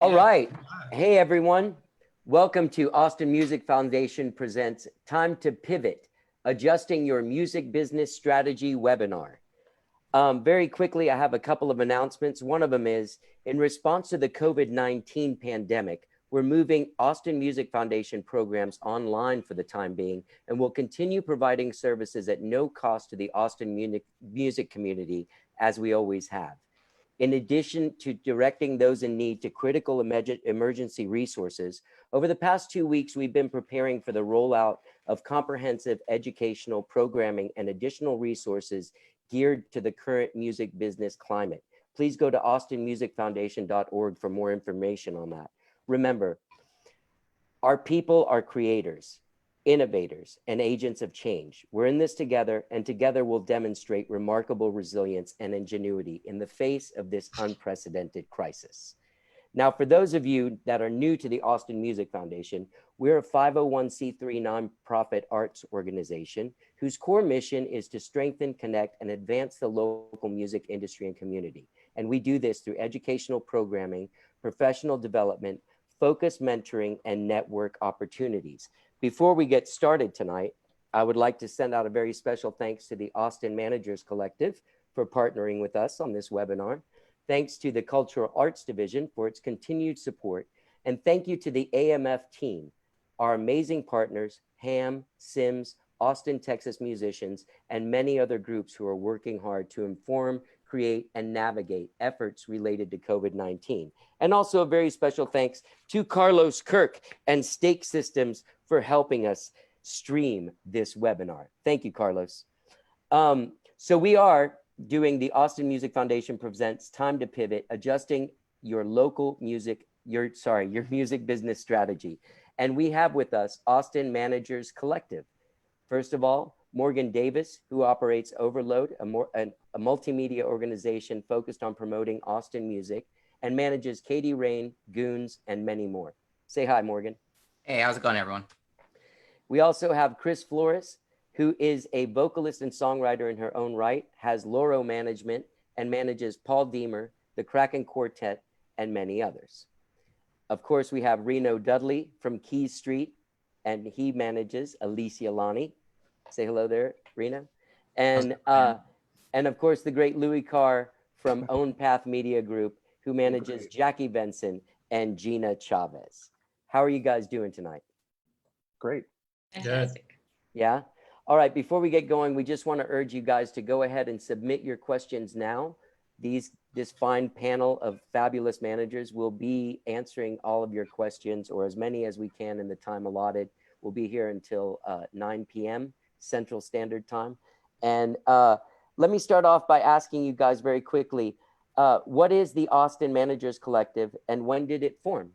All right. Hey, everyone. Welcome to Austin Music Foundation presents Time to Pivot, Adjusting Your Music Business Strategy webinar. Very quickly, I have a couple of announcements. One of them is, in response to the COVID-19 pandemic, we're moving Austin Music Foundation programs online for the time being, and we'll continue providing services at no cost to the Austin music community, as we always have. In addition to directing those in need to critical emergency resources, over the past 2 weeks, we've been preparing for the rollout of comprehensive educational programming and additional resources geared to the current music business climate. Please go to austinmusicfoundation.org for more information on that. Remember, our people are creators, innovators, and agents of change. We're in this together, and together we'll demonstrate remarkable resilience and ingenuity in the face of this unprecedented crisis. Now, for those of you that are new to the Austin Music Foundation, we're a 501c3 nonprofit arts organization whose core mission is to strengthen, connect, and advance the local music industry and community. And we do this through educational programming, professional development, focused mentoring, and network opportunities. Before we get started tonight, I would like to send out a very special thanks to the Austin Managers Collective for partnering with us on this webinar. Thanks to the Cultural Arts Division for its continued support. And thank you to the AMF team, our amazing partners, Ham, Sims, Austin, Texas musicians, and many other groups who are working hard to inform, create, and navigate efforts related to COVID-19. And also a very special thanks to Carlos Kirk and Stake Systems for helping us stream this webinar. Thank you, Carlos. So we are doing the Austin Music Foundation presents Time to Pivot, adjusting your local music, your music business strategy. And we have with us Austin Managers Collective. First of all, Morgan Davis, who operates Ovrld, a multimedia organization focused on promoting Austin music, and manages Katie Rain, Goons, and many more. Say hi, Morgan. Hey, how's it going, everyone? We also have Cris Flores, who is a vocalist and songwriter in her own right, has LORO management, and manages Paul Deemer, the Kraken Quartet, and many others. Of course, we have Reno Dudley from KeyzStreet, and he manages Alicia Lani. Say hello there, Reno. And of course, the great Louie Carr from Own Path Media Group, who manages Jackie Benson and Gina Chavez. How are you guys doing tonight? Great. Fantastic. Yeah. All right. Before we get going, we just want to urge you guys to go ahead and submit your questions now. This fine panel of fabulous managers will be answering all of your questions, or as many as we can in the time allotted. We'll be here until 9 p.m. Central Standard Time. And let me start off by asking you guys very quickly, what is the Austin Managers Collective and when did it form?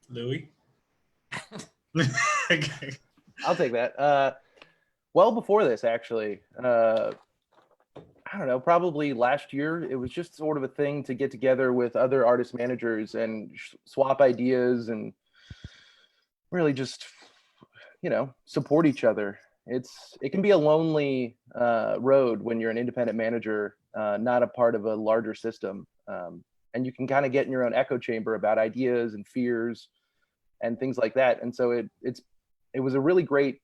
Louie? I'll take that. Well before this, actually, I don't know, probably last year. It was just sort of a thing to get together with other artist managers and swap ideas and really just, support each other. It can be a lonely road when you're an independent manager, not a part of a larger system. And you can kind of get in your own echo chamber about ideas and fears and things like that. And so it was a really great,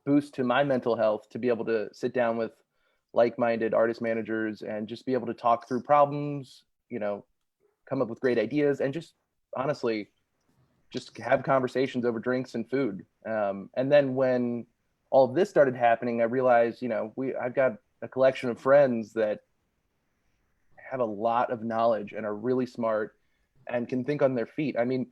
boost to my mental health to be able to sit down with like-minded artist managers and just be able to talk through problems, come up with great ideas, and just honestly, just have conversations over drinks and food. And then when all of this started happening, I realized, I've got a collection of friends that have a lot of knowledge and are really smart and can think on their feet. I mean,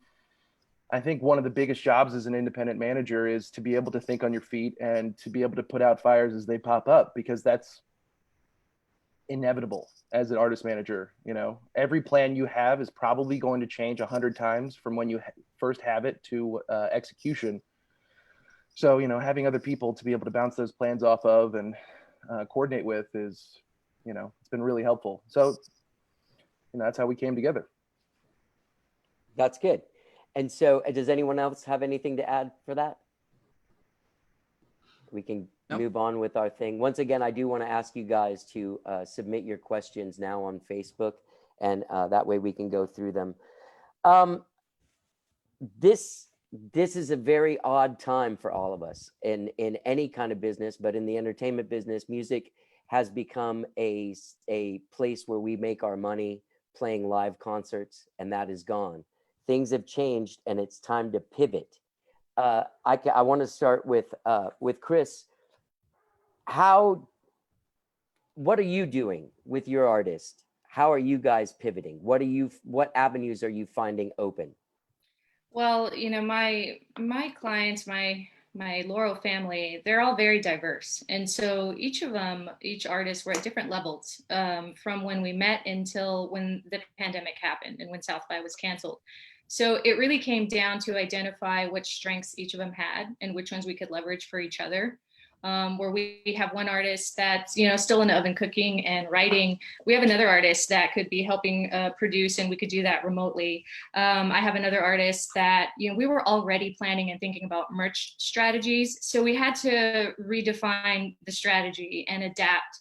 I think one of the biggest jobs as an independent manager is to be able to think on your feet and to be able to put out fires as they pop up, because that's inevitable as an artist manager. Every plan you have is probably going to change 100 times from when you first have it to execution. So, having other people to be able to bounce those plans off of and coordinate with is, it's been really helpful. So, that's how we came together. That's good. And so does anyone else have anything to add for that? We can move on with our thing. Once again, I do want to ask you guys to submit your questions now on Facebook. and that way we can go through them. Um, this is a very odd time for all of us in any kind of business, but in the entertainment business, music has become a place where we make our money playing live concerts, and that is gone. Things have changed, and it's time to pivot. I want to start with Cris. What are you doing with your artist? How are you guys pivoting? What avenues are you finding open? Well, you know, my clients, my LORO family, they're all very diverse. And so each artist were at different levels, from when we met until when the pandemic happened and when South by was canceled. So it really came down to identify which strengths each of them had and which ones we could leverage for each other. Where we have one artist that's, you know, still in the oven cooking and writing. We have another artist that could be helping produce, and we could do that remotely. I have another artist that, you know, we were already planning and thinking about merch strategies. So we had to redefine the strategy and adapt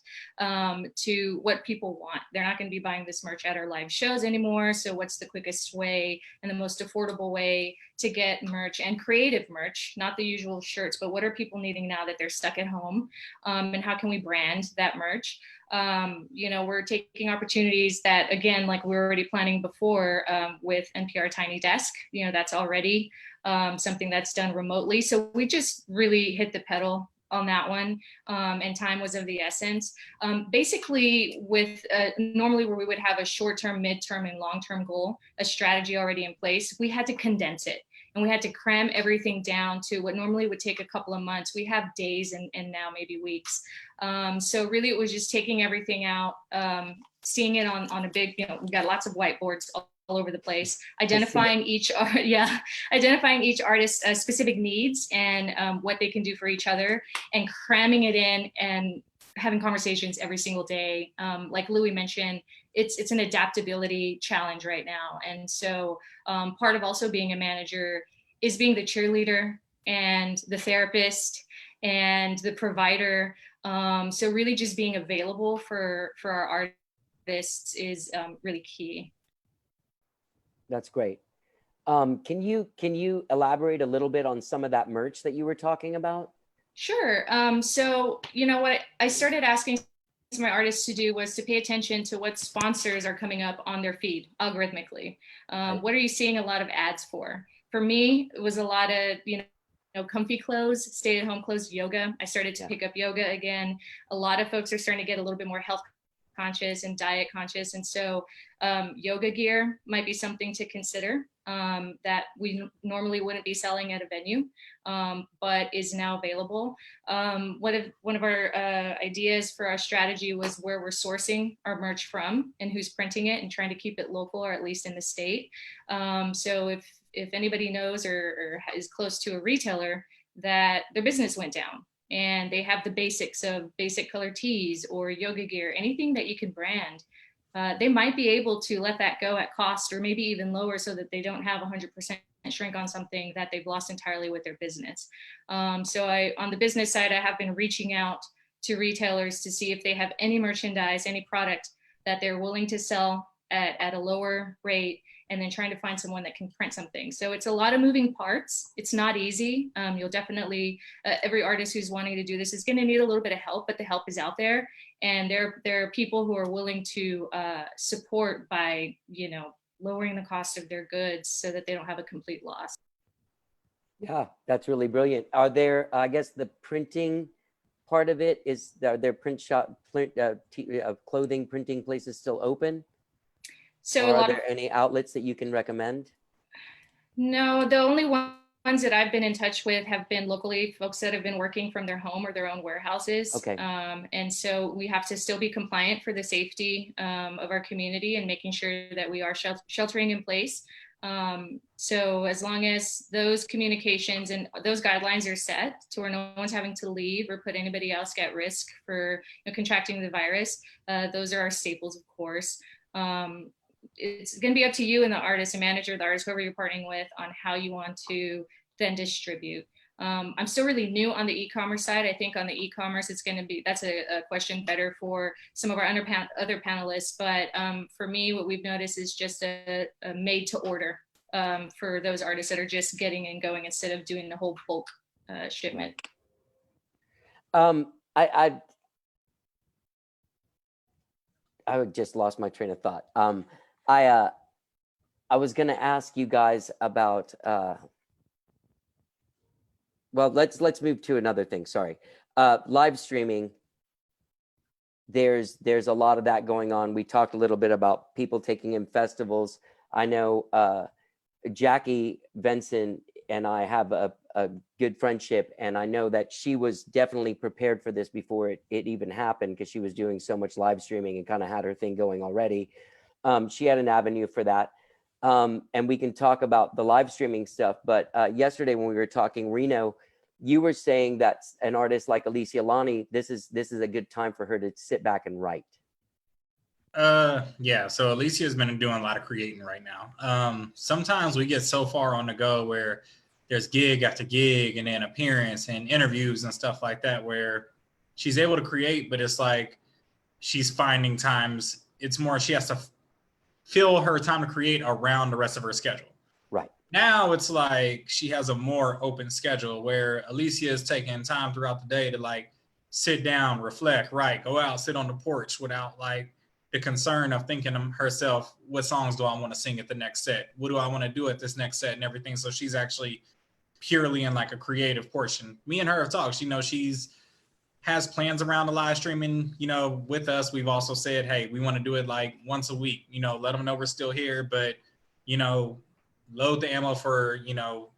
to what people want. They're not going to be buying this merch at our live shows anymore. So what's the quickest way and the most affordable way to get merch, and creative merch, not the usual shirts, but what are people needing now that they're stuck at home? And how can we brand that merch? You know, we're taking opportunities that, again, like we were already planning before with NPR Tiny Desk, you know, that's already something that's done remotely. So we just really hit the pedal on that one, and time was of the essence. Basically, with normally where we would have a short-term, mid-term, and long-term goal, a strategy already in place, we had to condense it. And we had to cram everything down to what normally would take a couple of months. We have days and now maybe weeks. So really it was just taking everything out, seeing it on a big, you know, we've got lots of whiteboards all over the place, identifying each artist's specific needs and what they can do for each other, and cramming it in and having conversations every single day. Like Louie mentioned, it's an adaptability challenge right now. And so part of also being a manager is being the cheerleader and the therapist and the provider. So really just being available for our artists is really key. That's great. Can you elaborate a little bit on some of that merch that you were talking about? Sure. So, you know, what I started asking my artists to do was to pay attention to what sponsors are coming up on their feed algorithmically. What are you seeing a lot of ads for? For me, it was a lot of, you know, comfy clothes, stay-at-home clothes, yoga. I started to pick up yoga again. A lot of folks are starting to get a little bit more health conscious and diet conscious. And so yoga gear might be something to consider that we normally wouldn't be selling at a venue, but is now available. One of our ideas for our strategy was where we're sourcing our merch from and who's printing it, and trying to keep it local, or at least in the state. So if anybody knows or is close to a retailer that their business went down, and they have the basics of basic color tees or yoga gear, anything that you can brand, they might be able to let that go at cost, or maybe even lower, so that they don't have 100% shrink on something that they've lost entirely with their business. So on the business side, I have been reaching out to retailers to see if they have any merchandise, any product that they're willing to sell at a lower rate, and then trying to find someone that can print something. So it's a lot of moving parts. It's not easy. You'll definitely, every artist who's wanting to do this is gonna need a little bit of help, but the help is out there. And there are people who are willing to support by, you know, lowering the cost of their goods so that they don't have a complete loss. Yeah, that's really brilliant. Are there, I guess the printing part of it, are there clothing printing places still open? So are there any outlets that you can recommend? No, the only ones that I've been in touch with have been locally, folks that have been working from their home or their own warehouses. Okay. And so we have to still be compliant for the safety of our community, and making sure that we are sheltering in place. So as long as those communications and those guidelines are set to where no one's having to leave or put anybody else at risk for, you know, contracting the virus, those are our staples, of course. It's going to be up to you and the artist and manager, the artist, whoever you're partnering with, on how you want to then distribute. I'm still really new on the e-commerce side. I think on the e-commerce, that's a question better for some of our other panelists. But for me, what we've noticed is just a made to order for those artists that are just getting and going instead of doing the whole bulk shipment. I just lost my train of thought. I was going to ask you guys about. Well, let's move to another thing. Sorry, live streaming. There's a lot of that going on. We talked a little bit about people taking in festivals. I know Jackie Benson and I have a good friendship, and I know that she was definitely prepared for this before it even happened, because she was doing so much live streaming and kind of had her thing going already. She had an avenue for that. And we can talk about the live streaming stuff. But yesterday when we were talking, Reno, you were saying that an artist like Alicia Lani, this is a good time for her to sit back and write. Yeah, so Alicia's been doing a lot of creating right now. Sometimes we get so far on the go where there's gig after gig and then appearance and interviews and stuff like that, where she's able to create, but it's like she's finding times, it's more she has to fill her time to create around the rest of her schedule. Right. Now it's like she has a more open schedule where Alicia is taking time throughout the day to like sit down, reflect, write, go out, sit on the porch without like the concern of thinking to herself, what songs do I want to sing at the next set? What do I want to do at this next set and everything? So she's actually purely in like a creative portion. Me and her have talked, she's has plans around the live streaming, with us. We've also said, hey, we want to do it like once a week, let them know we're still here, but, load the ammo for,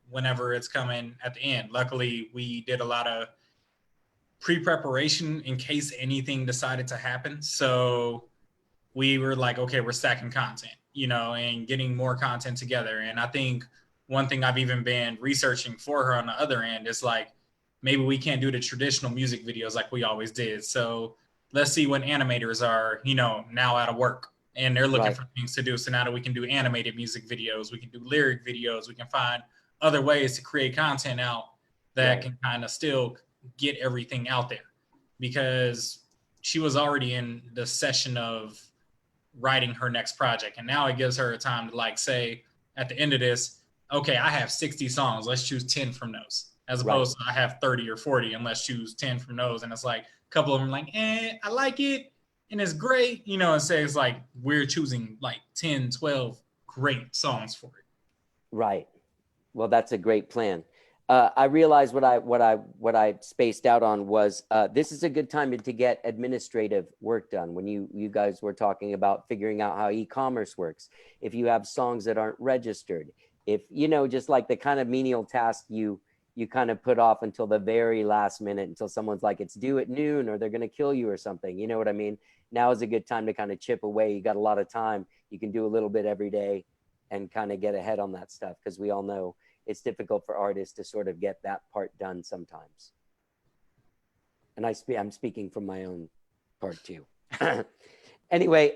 whenever it's coming at the end. Luckily, we did a lot of pre-preparation in case anything decided to happen. So we were like, okay, we're stacking content, and getting more content together. And I think one thing I've even been researching for her on the other end is like, maybe we can't do the traditional music videos like we always did. So let's see what animators are, now out of work and they're looking for things to do. So now that we can do animated music videos, we can do lyric videos, we can find other ways to create content out that can kind of still get everything out there, because she was already in the session of writing her next project. And now it gives her a time to like say at the end of this, okay, I have 60 songs. Let's choose 10 from those. As opposed to I have 30 or 40 and let's choose 10 from those. And it's like a couple of them like, I like it. And it's great. And say it's like, we're choosing like 10, 12 great songs for it. Right. Well, that's a great plan. I realized what I spaced out on was this is a good time to get administrative work done. When you guys were talking about figuring out how e-commerce works, if you have songs that aren't registered, if just like the kind of menial task you kind of put off until the very last minute, until someone's like, it's due at noon or they're going to kill you or something. You know what I mean? Now is a good time to kind of chip away. You got a lot of time. You can do a little bit every day and kind of get ahead on that stuff, because we all know it's difficult for artists to sort of get that part done sometimes. And I'm speaking from my own part too. Anyway,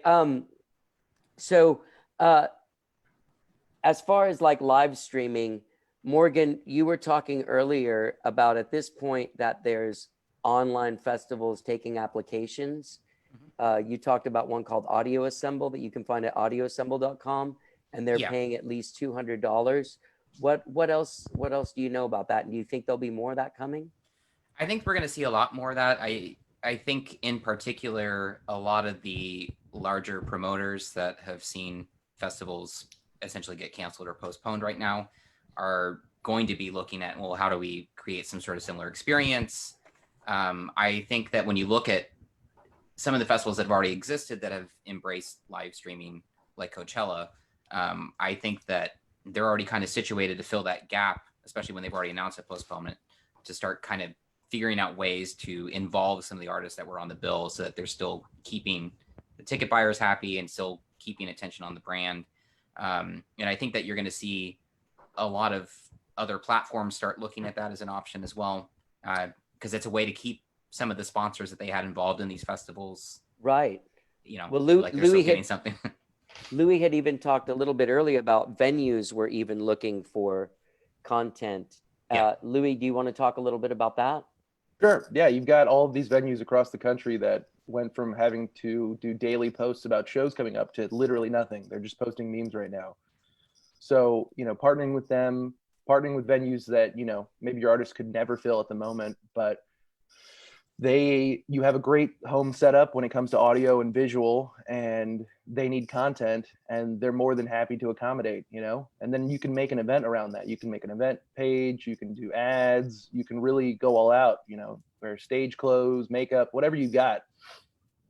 so as far as like live streaming, Morgan, you were talking earlier about at this point that there's online festivals taking applications. You talked about one called Audio Assemble that you can find at audioassemble.com, and they're paying at least $200. What else do you know about that? And do you think there'll be more of that coming? I think we're going to see a lot more of that. I think in particular, a lot of the larger promoters that have seen festivals essentially get canceled or postponed right now are going to be looking at, well, how do we create some sort of similar experience? I think that when you look at some of the festivals that have already existed that have embraced live streaming, like Coachella, I think that they're already kind of situated to fill that gap, especially when they've already announced a postponement, to start kind of figuring out ways to involve some of the artists that were on the bill so that they're still keeping the ticket buyers happy and still keeping attention on the brand. And I think that you're going to see a lot of other platforms start looking at that as an option as well, because it's a way to keep some of the sponsors that they had involved in these festivals. Right. Well, like Louie getting something. Louie had even talked a little bit earlier about venues were even looking for content Yeah. Louie, do you want to talk a little bit about that? Sure. Yeah, you've got all of these venues across the country that went from having to do daily posts about shows coming up to literally nothing. They're just posting memes right now. So, partnering with them, partnering with venues that, maybe your artist could never fill at the moment, but you have a great home setup when it comes to audio and visual, and they need content, and they're more than happy to accommodate, and then you can make an event around that. You can make an event page, you can do ads, you can really go all out, wear stage clothes, makeup, whatever you got,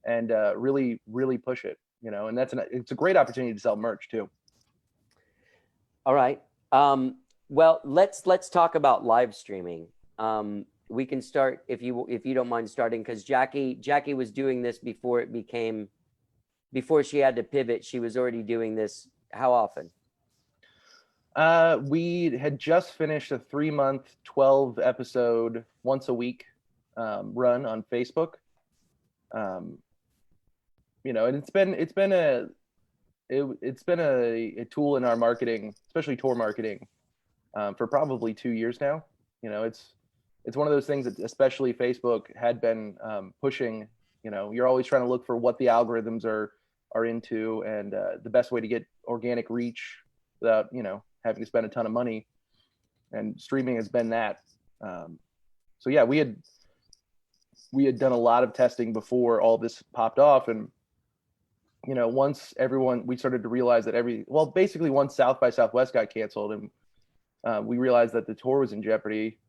and really, really push it, and it's a great opportunity to sell merch too. All right. Well, let's talk about live streaming. We can start if you don't mind starting, because Jackie was doing this before she had to pivot. She was already doing this. How often? We had just finished a 3-month, 12 episode, once a week run on Facebook. And it's been a tool in our marketing, especially tour marketing, for probably 2 years now. It's one of those things that especially Facebook had been pushing. You're always trying to look for what the algorithms are into, and the best way to get organic reach without having to spend a ton of money. And streaming has been that. So yeah, we had done a lot of testing before all this popped off, and once we started to realize that basically once South by Southwest got canceled, and we realized that the tour was in jeopardy.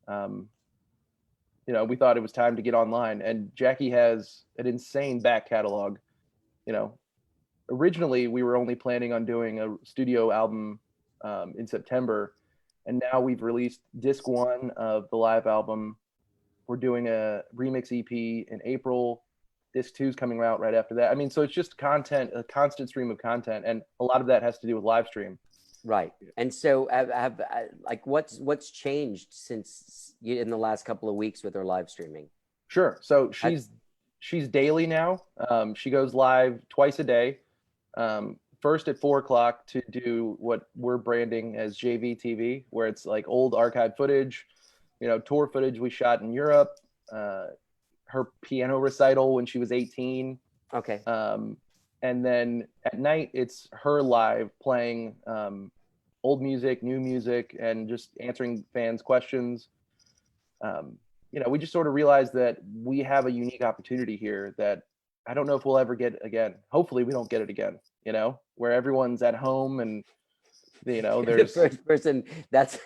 We thought it was time to get online, and Jackie has an insane back catalog. Originally we were only planning on doing a studio album in September, and now we've released disc 1 of the live album. We're doing a remix EP in April. Disc 2 is coming out right after that. I mean, so it's just content, a constant stream of content, and a lot of that has to do with live stream. Right. And so what's changed since in the last couple of weeks with her live streaming? Sure. So she's daily now. She goes live twice a day. First at 4:00 to do what we're branding as JVTV, where it's like old archive footage, tour footage we shot in Europe, her piano recital when she was 18. Okay. And then at night, it's her live playing old music, new music, and just answering fans' questions. We just sort of realized that we have a unique opportunity here that I don't know if we'll ever get again. Hopefully we don't get it again, where everyone's at home and, there's the first person that's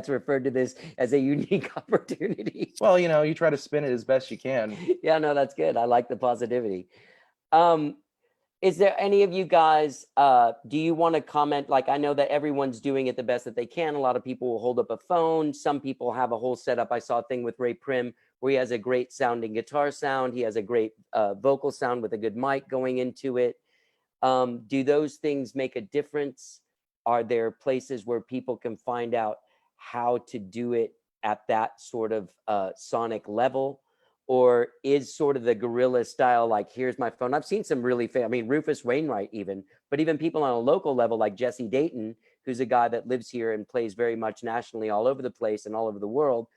referred to this as a unique opportunity. Well, you try to spin it as best you can. Yeah, no, that's good. I like the positivity. Is there any of you guys, do you want to comment? Like, I know that everyone's doing it the best that they can. A lot of people will hold up a phone. Some people have a whole setup. I saw a thing with Ray Prim where he has a great sounding guitar sound. He has a great vocal sound with a good mic going into it. Do those things make a difference? Are there places where people can find out how to do it at that sort of sonic level? Or is sort of the guerrilla style, like, here's my phone? I've seen some really Rufus Wainwright even, but even people on a local level like Jesse Dayton, who's a guy that lives here and plays very much nationally all over the place and all over the world.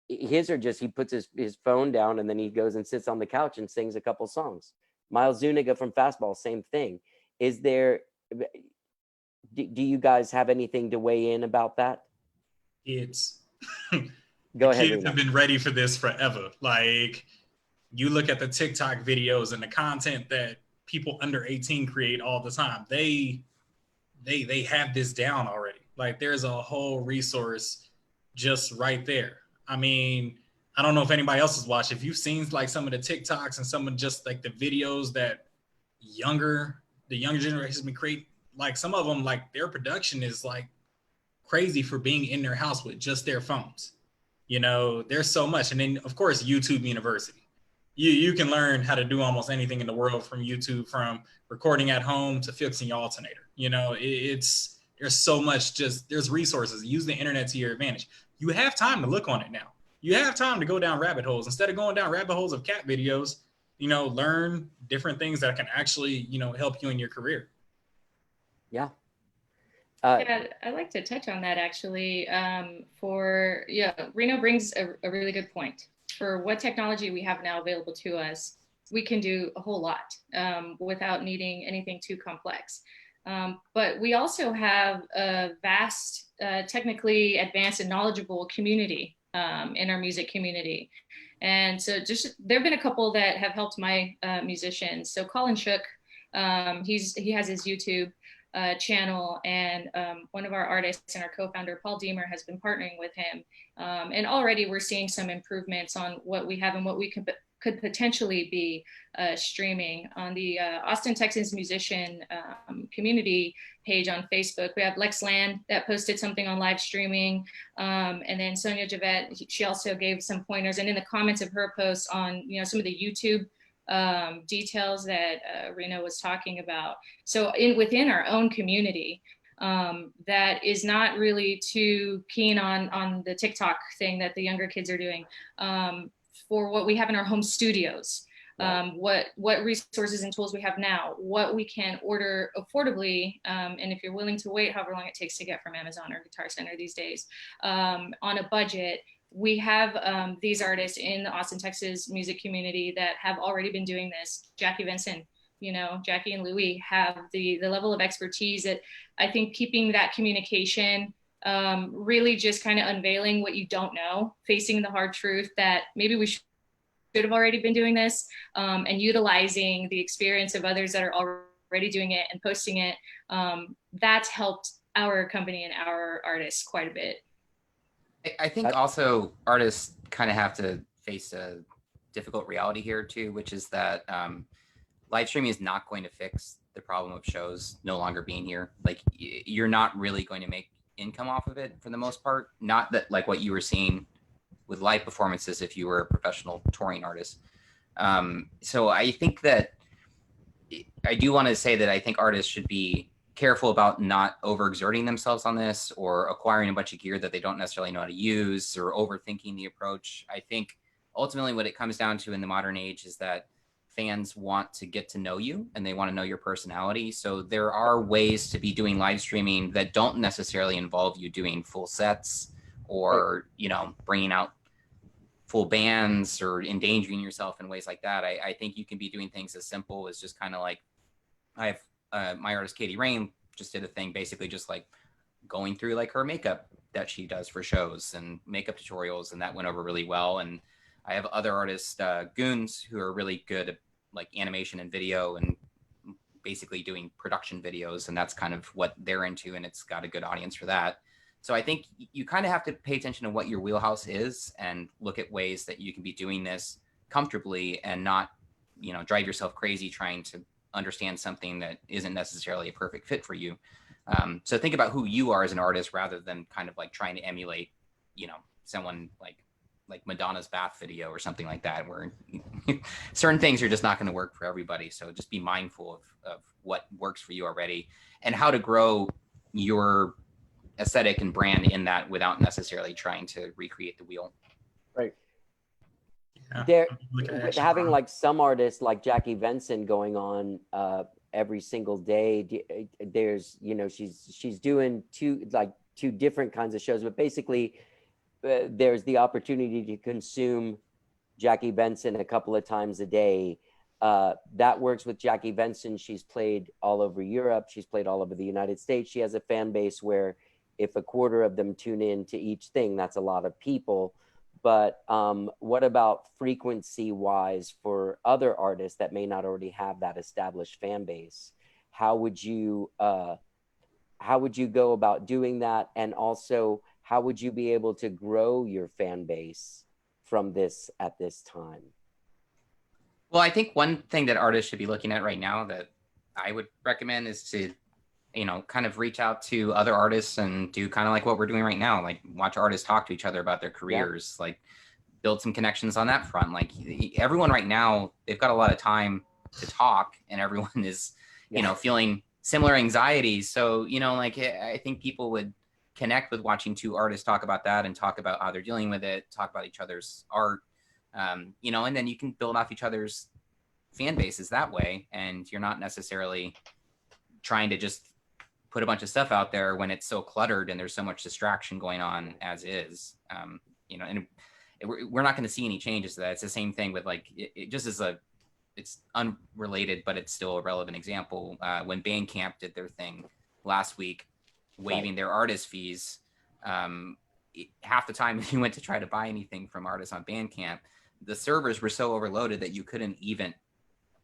His are just, he puts his phone down and then he goes and sits on the couch and sings a couple songs. Miles Zuniga from Fastball, same thing. Is there, do you guys have anything to weigh in about that? It's Go ahead. Kids have been ready for this forever. Like, you look at the TikTok videos and the content that people under 18 create all the time. They have this down already. Like, there's a whole resource just right there. I mean, I don't know if anybody else has watched. If you've seen like some of the TikToks and some of just like the videos that the younger generation has been creating, like some of them, like their production is like crazy for being in their house with just their phones. There's so much. And then of course, YouTube University. You can learn how to do almost anything in the world from YouTube, from recording at home to fixing your alternator. There's so much, there's resources. Use the internet to your advantage. You have time to look on it now. You have time to go down rabbit holes. Instead of going down rabbit holes of cat videos, learn different things that can actually, help you in your career. Yeah. Yeah, I'd like to touch on that actually. Reno brings a really good point. For what technology we have now available to us, we can do a whole lot without needing anything too complex. But we also have a vast, technically advanced and knowledgeable community in our music community. And so just there have been a couple that have helped my musicians. So Colin Shook, he has his YouTube channel, and one of our artists and our co-founder Paul Deemer has been partnering with him, and already we're seeing some improvements on what we have and what we could potentially be streaming on the Austin, Texas musician community page on Facebook. We have Lex Land that posted something on live streaming, and then Sonia Javette, she also gave some pointers, and in the comments of her posts on some of the YouTube details that Reno was talking about. So within our own community, that is not really too keen on the TikTok thing that the younger kids are doing. For what we have in our home studios, what resources and tools we have now, what we can order affordably, and if you're willing to wait however long it takes to get from Amazon or Guitar Center these days, on a budget. We have these artists in the Austin, Texas music community that have already been doing this. Jackie Vinson, Jackie and Louie have the level of expertise that I think keeping that communication, really just kind of unveiling what you don't know, facing the hard truth that maybe we should have already been doing this, and utilizing the experience of others that are already doing it and posting it. That's helped our company and our artists quite a bit. I think also artists kind of have to face a difficult reality here too, which is that live streaming is not going to fix the problem of shows no longer being here. Like, you're not really going to make income off of it for the most part. Not that like what you were seeing with live performances if you were a professional touring artist. So I think that I do want to say that I think artists should be careful about not overexerting themselves on this or acquiring a bunch of gear that they don't necessarily know how to use or overthinking the approach. I think ultimately what it comes down to in the modern age is that fans want to get to know you and they want to know your personality. So there are ways to be doing live streaming that don't necessarily involve you doing full sets or, bringing out full bands or endangering yourself in ways like that. I think you can be doing things as simple as just kind of like, I have my artist Katie Rain just did a thing basically just like going through like her makeup that she does for shows and makeup tutorials, and that went over really well. And I have other artists, Goons, who are really good at like animation and video and basically doing production videos, and that's kind of what they're into, and it's got a good audience for that. So I think you kind of have to pay attention to what your wheelhouse is and look at ways that you can be doing this comfortably and not, drive yourself crazy trying to understand something that isn't necessarily a perfect fit for you. So think about who you are as an artist rather than kind of like trying to emulate, someone like Madonna's bath video or something like that, where certain things are just not going to work for everybody. So just be mindful of what works for you already and how to grow your aesthetic and brand in that without necessarily trying to recreate the wheel. Right. There, having like some artists like Jackie Venson going on every single day. There's, she's doing two different kinds of shows, but basically there's the opportunity to consume Jackie Venson a couple of times a day. That works with Jackie Venson. She's played all over Europe. She's played all over the United States. She has a fan base where if a quarter of them tune in to each thing, that's a lot of people. But what about frequency wise for other artists that may not already have that established fan base? How would you go about doing that? And also, how would you be able to grow your fan base from this at this time? Well, I think one thing that artists should be looking at right now that I would recommend is to, kind of reach out to other artists and do kind of like what we're doing right now, like watch artists talk to each other about their careers, like build some connections on that front. Like everyone right now, they've got a lot of time to talk and everyone is, feeling similar anxieties. So, I think people would connect with watching two artists talk about that and talk about how they're dealing with it, talk about each other's art, and then you can build off each other's fan bases that way. And you're not necessarily trying to just put a bunch of stuff out there when it's so cluttered and there's so much distraction going on as is. You know, and we're not going to see any changes to that. It's the same thing with like, it just is it's unrelated, but it's still a relevant example. When Bandcamp did their thing last week, waiving their artist fees, half the time if you went to try to buy anything from artists on Bandcamp, the servers were so overloaded that you couldn't even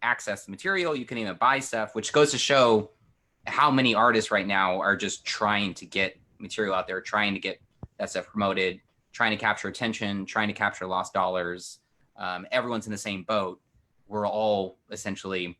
access the material. You couldn't even buy stuff, which goes to show how many artists right now are just trying to get material out there, trying to get that stuff promoted, trying to capture attention, trying to capture lost dollars. Everyone's in the same boat. We're all essentially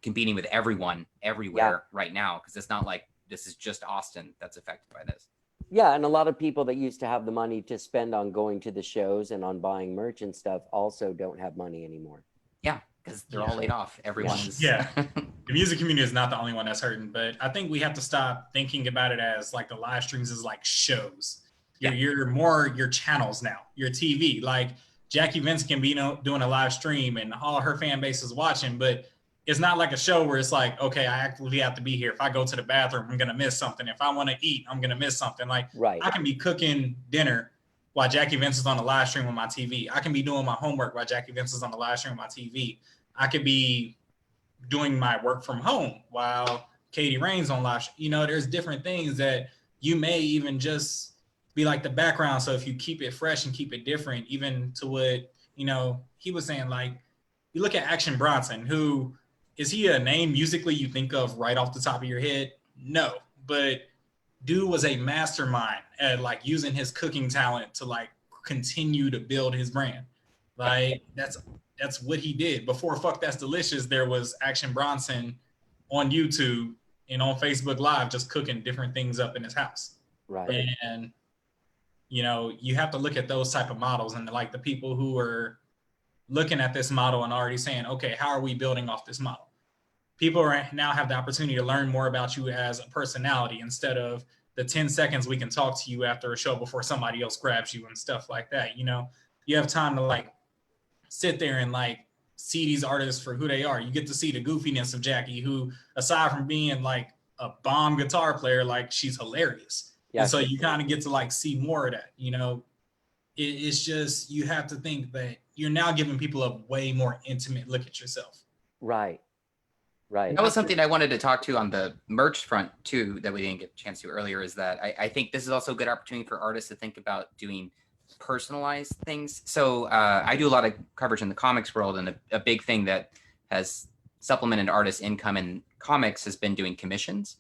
competing with everyone everywhere right now, because it's not like this is just Austin that's affected by this. Yeah, and a lot of people that used to have the money to spend on going to the shows and on buying merch and stuff also don't have money anymore. Yeah, because they're all laid off. Everyone's The music community is not the only one that's hurting, but I think we have to stop thinking about it as like the live streams is like shows. You're more your channels now, your TV. Like Jackie Vince can be doing a live stream and all her fan base is watching, but it's not like a show where it's like, okay, I actually have to be here. If I go to the bathroom, I'm gonna miss something. If I want to eat, I'm gonna miss something. Like I can be cooking dinner while Jackie Vince is on the live stream on my TV. I can be doing my homework while Jackie Vince is on the live stream on my TV. I could be doing my work from home while Katie Rain's on live. You know, there's different things that you may even just be like the background. So if you keep it fresh and keep it different, even to what, you know, he was saying, like, you look at Action Bronson, who, is he a name musically you think of right off the top of your head? No, but dude was a mastermind at like using his cooking talent to like continue to build his brand. Like that's what he did. Before Fuck That's Delicious, there was Action Bronson on YouTube and on Facebook Live just cooking different things up in his house. Right. And, you know, you have to look at those type of models and like the people who are looking at this model and already saying, okay, how are we building off this model? People now have the opportunity to learn more about you as a personality instead of the 10 seconds we can talk to you after a show before somebody else grabs you and stuff like that. You know, you have time to like sit there and like see these artists for who they are. You get to see the goofiness of Jackie, who aside from being like a bomb guitar player, like she's hilarious. Yeah, and so you kind of get to like see more of that, you know. It's just, you have to think that you're now giving people a way more intimate look at yourself. Right. That was something I wanted to talk to on the merch front too, that we didn't get a chance to earlier, is that I think this is also a good opportunity for artists to think about doing personalized things. So I do a lot of coverage in the comics world, and a big thing that has supplemented artists' income in comics has been doing commissions,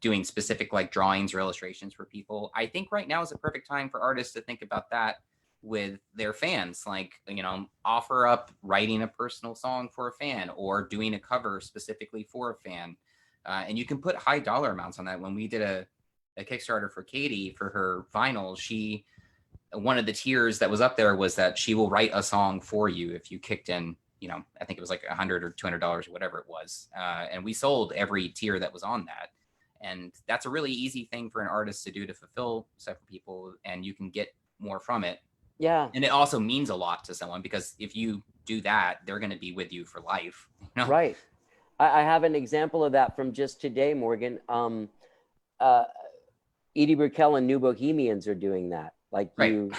doing specific like drawings or illustrations for people. I think right now is a perfect time for artists to think about that with their fans, like, you know, offer up writing a personal song for a fan or doing a cover specifically for a fan. And you can put high dollar amounts on that. When we did a Kickstarter for Katie for her vinyl, one of the tiers that was up there was that she will write a song for you if you kicked in, you know, I think it was like $100 or $200 or whatever it was. And we sold every tier that was on that. And that's a really easy thing for an artist to do to fulfill stuff for people, and you can get more from it. Yeah. And it also means a lot to someone, because if you do that, they're going to be with you for life. You know? Right. I have an example of that from just today, Morgan. Edie Brickell and New Bohemians are doing that. Like you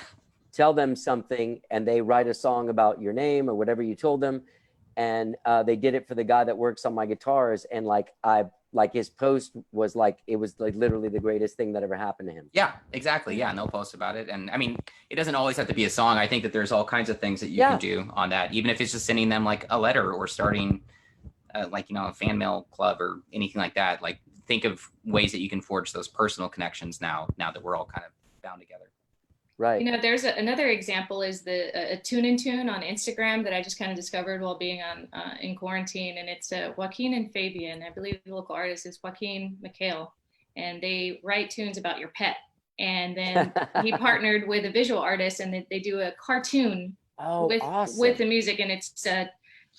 tell them something and they write a song about your name or whatever you told them. And they did it for the guy that works on my guitars. And like his post was like, it was like literally the greatest thing that ever happened to him. Yeah, exactly. Yeah, no post about it. And I mean, it doesn't always have to be a song. I think that there's all kinds of things that you can do on that, even if it's just sending them like a letter or starting like, you know, a fan mail club or anything like that. Like, think of ways that you can forge those personal connections now that we're all kind of bound together. Right. You know, there's another example is a tune in tune on Instagram that I just kind of discovered while being on in quarantine, and it's Joaquin and Fabian. I believe the local artist is Joaquin McHale, and they write tunes about your pet. And then he partnered with a visual artist, and they do a cartoon with the music, and it's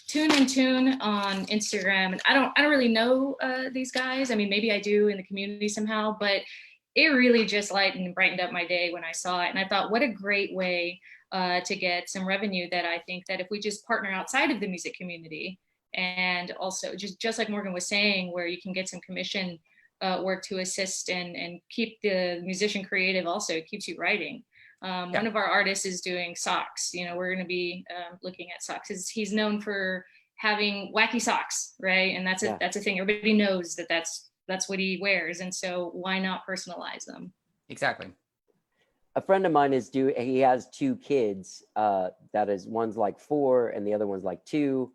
tune in tune on Instagram. And I don't really know these guys. I mean, maybe I do in the community somehow, but it really just lightened and brightened up my day when I saw it. And I thought, what a great way to get some revenue, that I think that if we just partner outside of the music community, and also just like Morgan was saying, where you can get some commission work to assist and keep the musician creative. Also, it keeps you writing. One of our artists is doing socks. We're going to be looking at socks. He's known for having wacky socks, right? And that's a thing. Everybody knows that's what he wears, and so why not personalize them? Exactly. A friend of mine he has 2 kids. One's like 4 and the other one's like 2.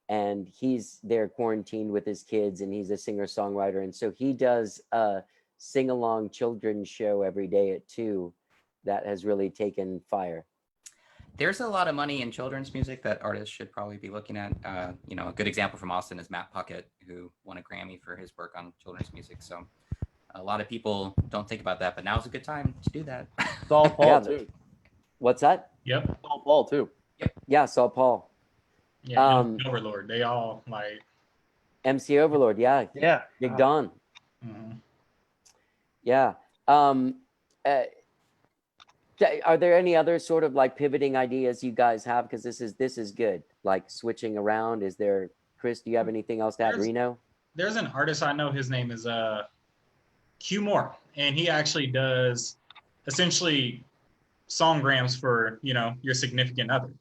And he's there quarantined with his kids, and he's a singer-songwriter. And so he does a sing-along children's show every day at 2 that has really taken fire. There's a lot of money in children's music that artists should probably be looking at. A good example from Austin is Matt Puckett, who won a Grammy for his work on children's music. So a lot of people don't think about that, but now's a good time to do that. Saul Paul too. What's that? Yep. Saul Paul too. Yeah, Saul Paul. Yeah, Overlord. They all like MC Ovrld. Yeah. Yeah. Big Don. mhm. Yeah. Are there any other sort of like pivoting ideas you guys have? Because this is good. Like switching around. Is there, Cris? Do you have anything else to add? Reno? There's an artist I know. His name is Q Moore, and he actually does essentially songrams for your significant other.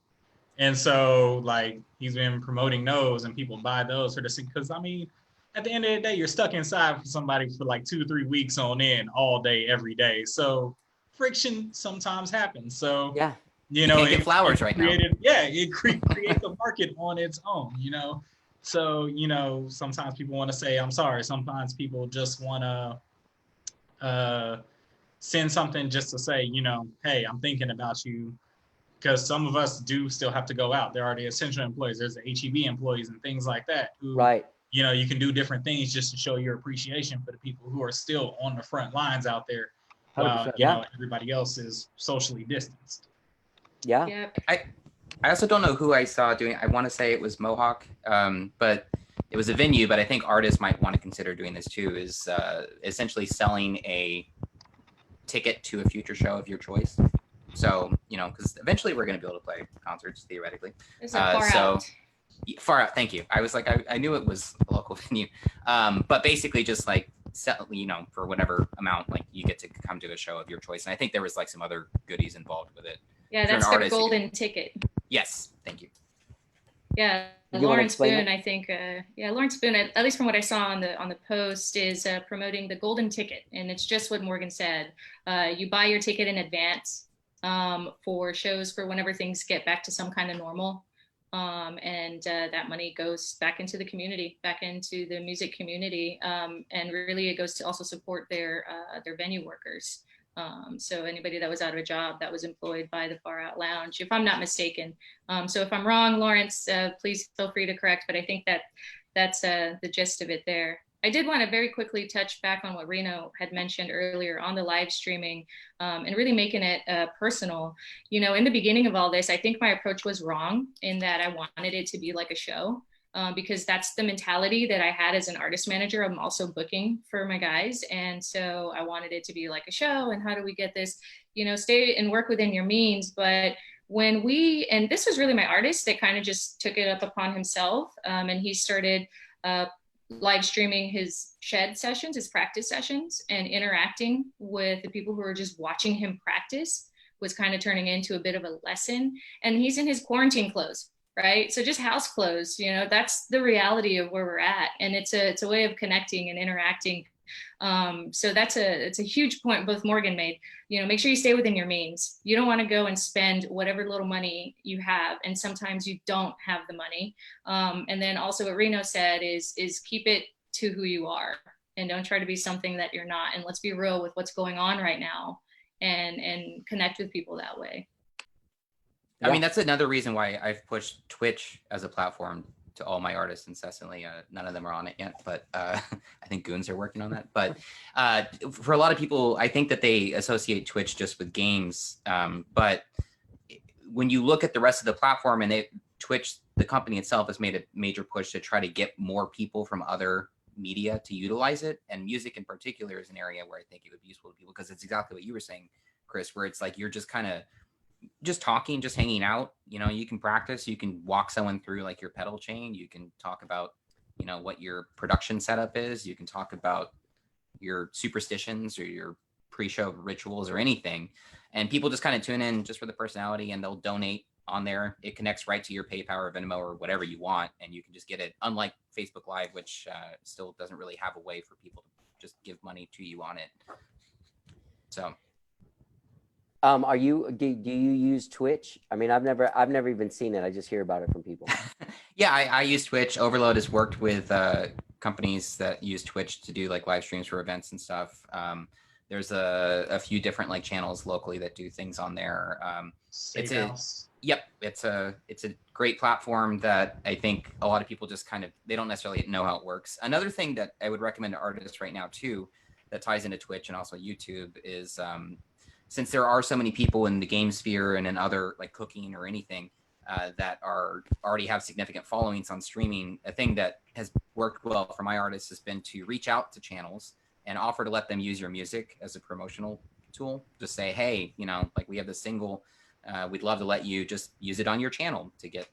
And so like he's been promoting those, and people buy those for the, because I mean, at the end of the day, you're stuck inside for somebody for like 2-3 weeks on end, all day, every day. So friction sometimes happens. So yeah, you can't get flowers right now. Yeah, it creates a market on its own. So sometimes people want to say I'm sorry. Sometimes people just want to send something just to say hey, I'm thinking about you. Because some of us do still have to go out. There are the essential employees. There's the HEB employees and things like that. Who, right. You can do different things just to show your appreciation for the people who are still on the front lines out there. While everybody else is socially distanced. Yeah. Yep. I also don't know who I saw doing. I want to say it was Mohawk, but it was a venue. But I think artists might want to consider doing this too. Is essentially selling a ticket to a future show of your choice. So, because eventually we're going to be able to play concerts theoretically. It's out. Far out. Thank you. I was like, I knew it was a local venue. But basically just like, for whatever amount, like you get to come to a show of your choice. And I think there was like some other goodies involved with it. Yeah, that's the golden ticket. Yes. Thank you. Yeah. Lawrence Boone, I think, Lawrence Boone, at least from what I saw on the post, is promoting the golden ticket. And it's just what Morgan said. You buy your ticket in advance for shows for whenever things get back to some kind of normal. And that money goes back into the community, back into the music community. And really it goes to also support their venue workers. So anybody that was out of a job that was employed by the Far Out Lounge, if I'm not mistaken. So if I'm wrong, Lawrence, please feel free to correct, but I think that's the gist of it there. I did want to very quickly touch back on what Reno had mentioned earlier on the live streaming and really making it personal. In the beginning of all this, I think my approach was wrong in that I wanted it to be like a show because that's the mentality that I had as an artist manager. I'm also booking for my guys. And so I wanted it to be like a show. And how do we get this, stay and work within your means. But when and this was really my artist that kind of just took it up upon himself and he started live streaming his shed sessions, his practice sessions, and interacting with the people who were just watching him practice was kind of turning into a bit of a lesson. And he's in his quarantine clothes, right? So just house clothes, that's the reality of where we're at. And it's a way of connecting and interacting. So it's a huge point both Morgan made. Make sure you stay within your means. You don't want to go and spend whatever little money you have, and sometimes you don't have the money. And then also what Reno said is keep it to who you are, and don't try to be something that you're not. And let's be real with what's going on right now, and connect with people that way. I mean, that's another reason why I've pushed Twitch as a platform to all my artists incessantly. None of them are on it yet, but I think Goons are working on that. But for a lot of people, I think that they associate Twitch just with games. But when you look at the rest of the platform, and Twitch, the company itself, has made a major push to try to get more people from other media to utilize it. And music in particular is an area where I think it would be useful to people, because it's exactly what you were saying, Cris, where it's like you're just kind of just talking, just hanging out. You can practice, you can walk someone through like your pedal chain, you can talk about what your production setup is, you can talk about your superstitions or your pre-show rituals or anything. And people just kind of tune in just for the personality, and they'll donate on there. It connects right to your PayPal or Venmo or whatever you want, and you can just get it, unlike Facebook Live, which still doesn't really have a way for people to just give money to you on it. So do you use Twitch? I mean, I've never even seen it. I just hear about it from people. yeah, I use Twitch. Ovrld has worked with companies that use Twitch to do like live streams for events and stuff. There's a few different like channels locally that do things on there. It's a great platform that I think a lot of people just kind of, they don't necessarily know how it works. Another thing that I would recommend to artists right now too, that ties into Twitch and also YouTube is, since there are so many people in the game sphere and in other like cooking or anything that already have significant followings on streaming, a thing that has worked well for my artists has been to reach out to channels and offer to let them use your music as a promotional tool. Just say, hey, like we have this single, we'd love to let you just use it on your channel to get,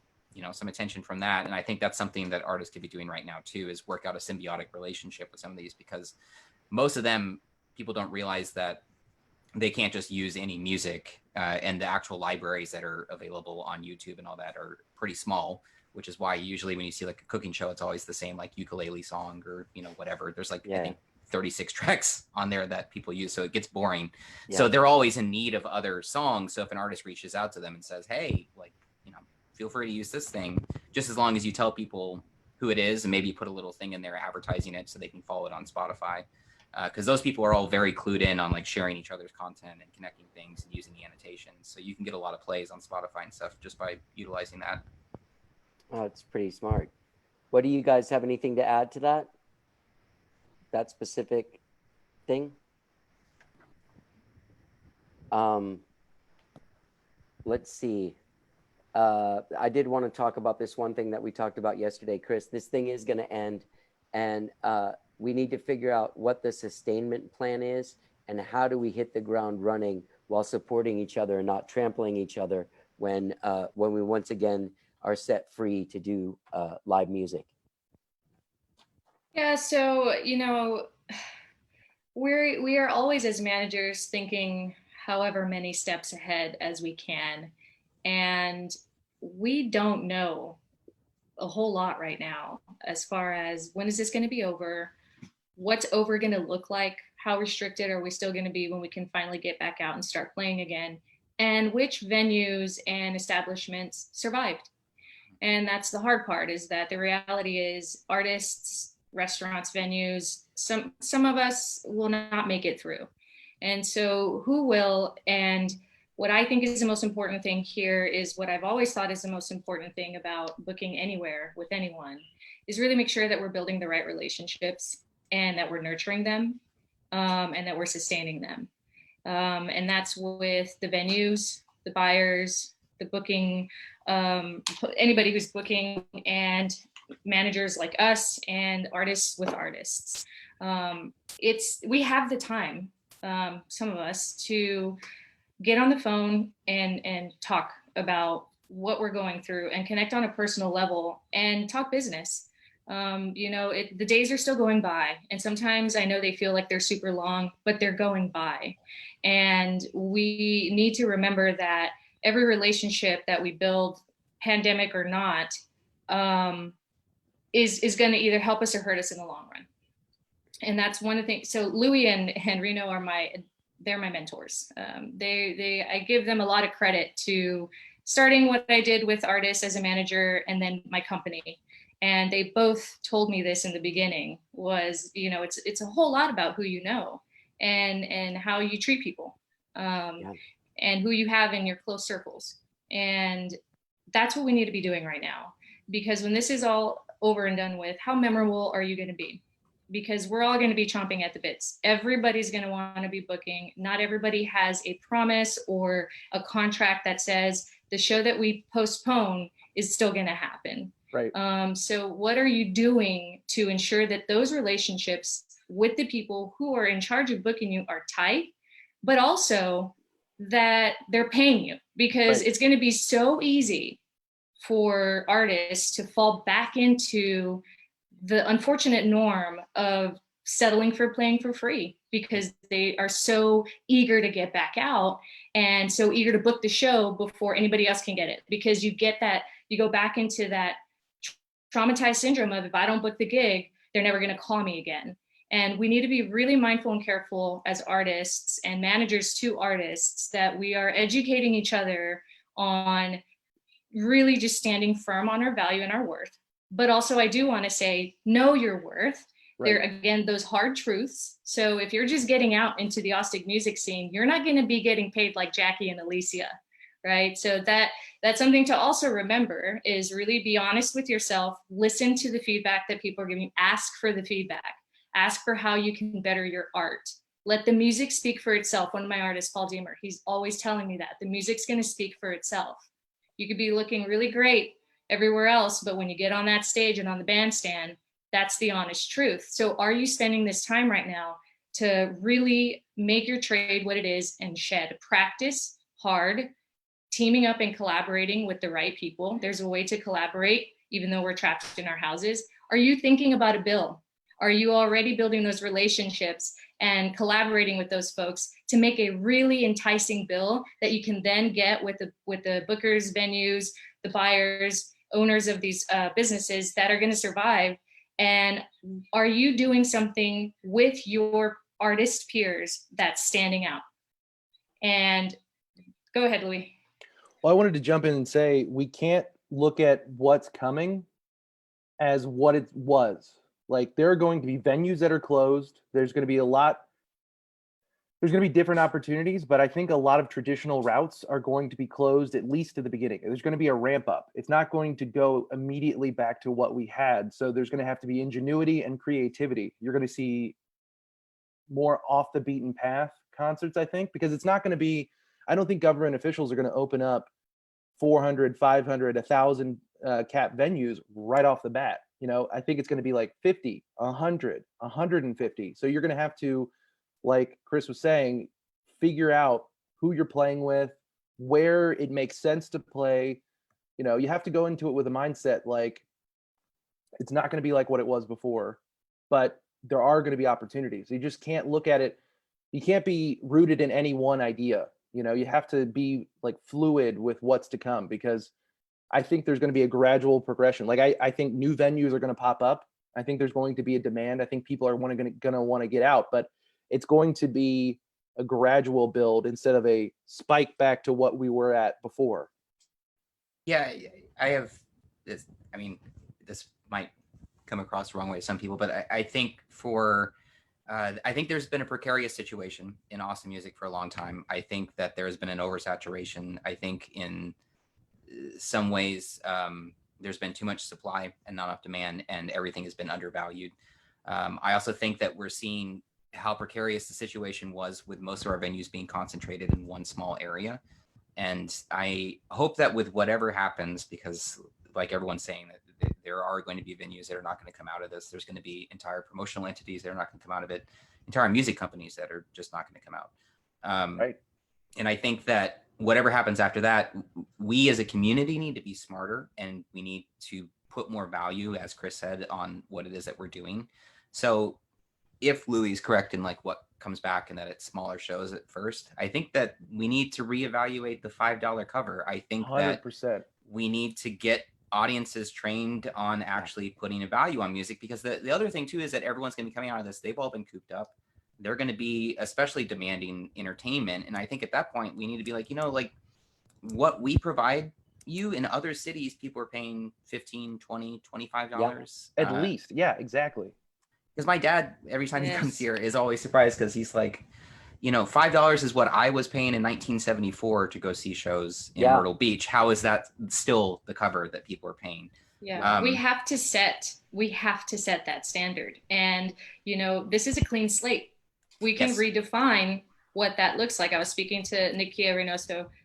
some attention from that. And I think that's something that artists could be doing right now too, is work out a symbiotic relationship with some of these, because most of them, people don't realize that they can't just use any music, and the actual libraries that are available on YouTube and all that are pretty small, which is why usually when you see like a cooking show, it's always the same like ukulele song or, whatever. There's like, I think 36 tracks on there that people use, so it gets boring. So they're always in need of other songs. So if an artist reaches out to them and says, hey, like, feel free to use this thing, just as long as you tell people who it is and maybe put a little thing in there advertising it so they can follow it on Spotify. Because those people are all very clued in on like sharing each other's content and connecting things and using the annotations. So you can get a lot of plays on Spotify and stuff just by utilizing that. Oh, it's pretty smart. What do you guys have anything to add to that specific thing? Let's see. I did want to talk about this one thing that we talked about yesterday, Cris. This thing is going to end, and we need to figure out what the sustainment plan is and how do we hit the ground running while supporting each other and not trampling each other when we once again are set free to do live music. Yeah, so we are always as managers thinking however many steps ahead as we can, and we don't know a whole lot right now as far as when is this going to be over, what's over going to look like, how restricted are we still going to be when we can finally get back out and start playing again, and which venues and establishments survived. And that's the hard part, is that the reality is artists, restaurants, venues, some of us will not make it through. And so who will? And what I think is the most important thing here is what I've always thought is the most important thing about booking anywhere with anyone, is really make sure that we're building the right relationships and that we're nurturing them, and that we're sustaining them. And that's with the venues, the buyers, the booking, anybody who's booking, and managers like us, and artists with artists. We have the time, some of us, to get on the phone and talk about what we're going through and connect on a personal level and talk business. The days are still going by, and sometimes I know they feel like they're super long, but they're going by. And we need to remember that every relationship that we build, pandemic or not, is going to either help us or hurt us in the long run. And that's one of the things. So Louie and Reno they're my mentors. I give them a lot of credit to starting what I did with artists as a manager and then my company. And they both told me this in the beginning, was, it's a whole lot about who you know and how you treat people, and who you have in your close circles. And that's what we need to be doing right now, because when this is all over and done with, how memorable are you going to be? Because we're all going to be chomping at the bits. Everybody's going to want to be booking. Not everybody has a promise or a contract that says the show that we postpone is still going to happen. Right. So what are you doing to ensure that those relationships with the people who are in charge of booking you are tight, but also that they're paying you? Because It's going to be so easy for artists to fall back into the unfortunate norm of settling for playing for free because they are so eager to get back out and so eager to book the show before anybody else can get it. Because you get that, you go back into that traumatized syndrome of, if I don't book the gig, they're never going to call me again. And we need to be really mindful and careful as artists and managers to artists that we are educating each other on really just standing firm on our value and our worth. But also, I do want to say, know your worth. Right. There, again, those hard truths. So if you're just getting out into the Austin music scene, you're not going to be getting paid like Jackie and Alicia, right? So that's something to also remember, is really be honest with yourself, listen to the feedback that people are giving, ask for the feedback, ask for how you can better your art. Let the music speak for itself. One of my artists, Paul Deemer, he's always telling me that the music's going to speak for itself. You could be looking really great everywhere else, but when you get on that stage and on the bandstand, that's the honest truth. So are you spending this time right now to really make your trade what it is and shed? Practice hard, teaming up and collaborating with the right people. There's a way to collaborate, even though we're trapped in our houses. Are you thinking about a bill? Are you already building those relationships and collaborating with those folks to make a really enticing bill that you can then get with the bookers, venues, the buyers, owners of these businesses that are going to survive? And are you doing something with your artist peers that's standing out? And go ahead, Louie. Well, I wanted to jump in and say, we can't look at what's coming as what it was. Like, there are going to be venues that are closed. There's going to be there's going to be different opportunities, but I think a lot of traditional routes are going to be closed, at least at the beginning. There's going to be a ramp up. It's not going to go immediately back to what we had. So there's going to have to be ingenuity and creativity. You're going to see more off the beaten path concerts, I think, because it's not going to be, I don't think government officials are going to open up 400, 500, 1,000 cap venues right off the bat. You know, I think it's going to be like 50, 100, 150. So you're going to have to, like Cris was saying, figure out who you're playing with, where it makes sense to play. You know, you have to go into it with a mindset like, it's not going to be like what it was before, but there are going to be opportunities. You just can't look at it. You can't be rooted in any one idea. You know, you have to be like fluid with what's to come, because I think there's going to be a gradual progression. Like I think new venues are going to pop up. I think there's going to be a demand. I think people are going to want to get out, but it's going to be a gradual build instead of a spike back to what we were at before. Yeah, I have this. I mean, this might come across the wrong way to some people, but I think I think there's been a precarious situation in Austin music for a long time. I think that there's been an oversaturation. I think in some ways there's been too much supply and not enough demand, and everything has been undervalued. I also think that we're seeing how precarious the situation was with most of our venues being concentrated in one small area. And I hope that with whatever happens, because like everyone's saying, that there are going to be venues that are not going to come out of this. There's going to be entire promotional entities that are not going to come out of it, entire music companies that are just not going to come out. Right. And I think that whatever happens after that, we as a community need to be smarter, and we need to put more value, as Cris said, on what it is that we're doing. So if Louie's correct in like what comes back and that it's smaller shows at first, I think that we need to reevaluate the $5 cover. I think 100%. that we need to get audiences trained on actually putting a value on music, because the other thing too is that everyone's going to be coming out of this. They've all been cooped up. They're going to be especially demanding entertainment. And I think at that point we need to be like, you know, like what we provide you in other cities, people are paying $15, $20, $25. At least. Yeah, exactly. Because my dad, every time he comes here, is always surprised, because he's like, you know, $5 is what I was paying in 1974 to go see shows in Myrtle Beach. How is that still the cover that people are paying? Yeah, we have to set that standard. And, you know, this is a clean slate. We can redefine what that looks like. I was speaking to Nick Reno,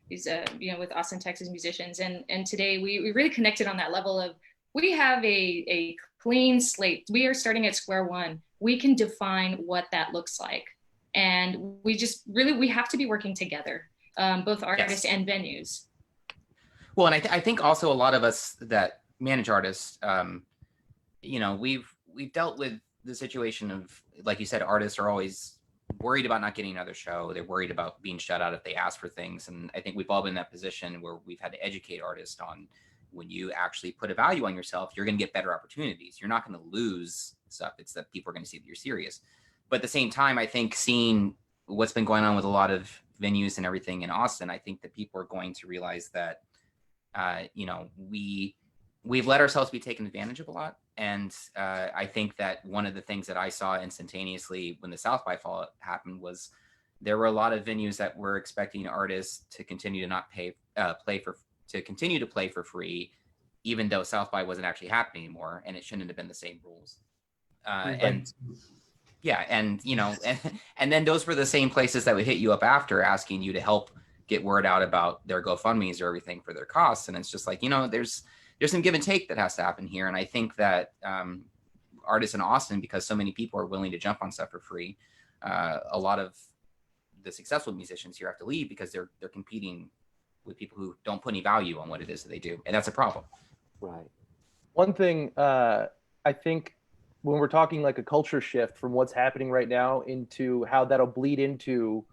he's you know, with Austin, Texas musicians. And today we really connected on that level of, we have a clean slate. We are starting at square one. We can define what that looks like. And we have to be working together, both artists and venues. Well, and I think also a lot of us that manage artists, you know, we've dealt with the situation of, like you said, artists are always worried about not getting another show. They're worried about being shut out if they ask for things. And I think we've all been in that position where we've had to educate artists on, when you actually put a value on yourself, you're going to get better opportunities. You're not going to lose stuff. It's that people are going to see that you're serious. But at the same time, I think seeing what's been going on with a lot of venues and everything in Austin, I think that people are going to realize that, we've let ourselves be taken advantage of a lot. And I think that one of the things that I saw instantaneously when the South by Fall happened was there were a lot of venues that were expecting artists to continue to not continue to play for free, even though South by wasn't actually happening anymore, and it shouldn't have been the same rules. And then those were the same places that would hit you up after asking you to help get word out about their GoFundMes or everything for their costs. And it's just like, there's some give and take that has to happen here. And I think that artists in Austin, because so many people are willing to jump on stuff for free, a lot of the successful musicians here have to leave because they're competing with people who don't put any value on what it is that they do. And that's a problem. Right. One thing I think when we're talking like a culture shift from what's happening right now into how that'll bleed into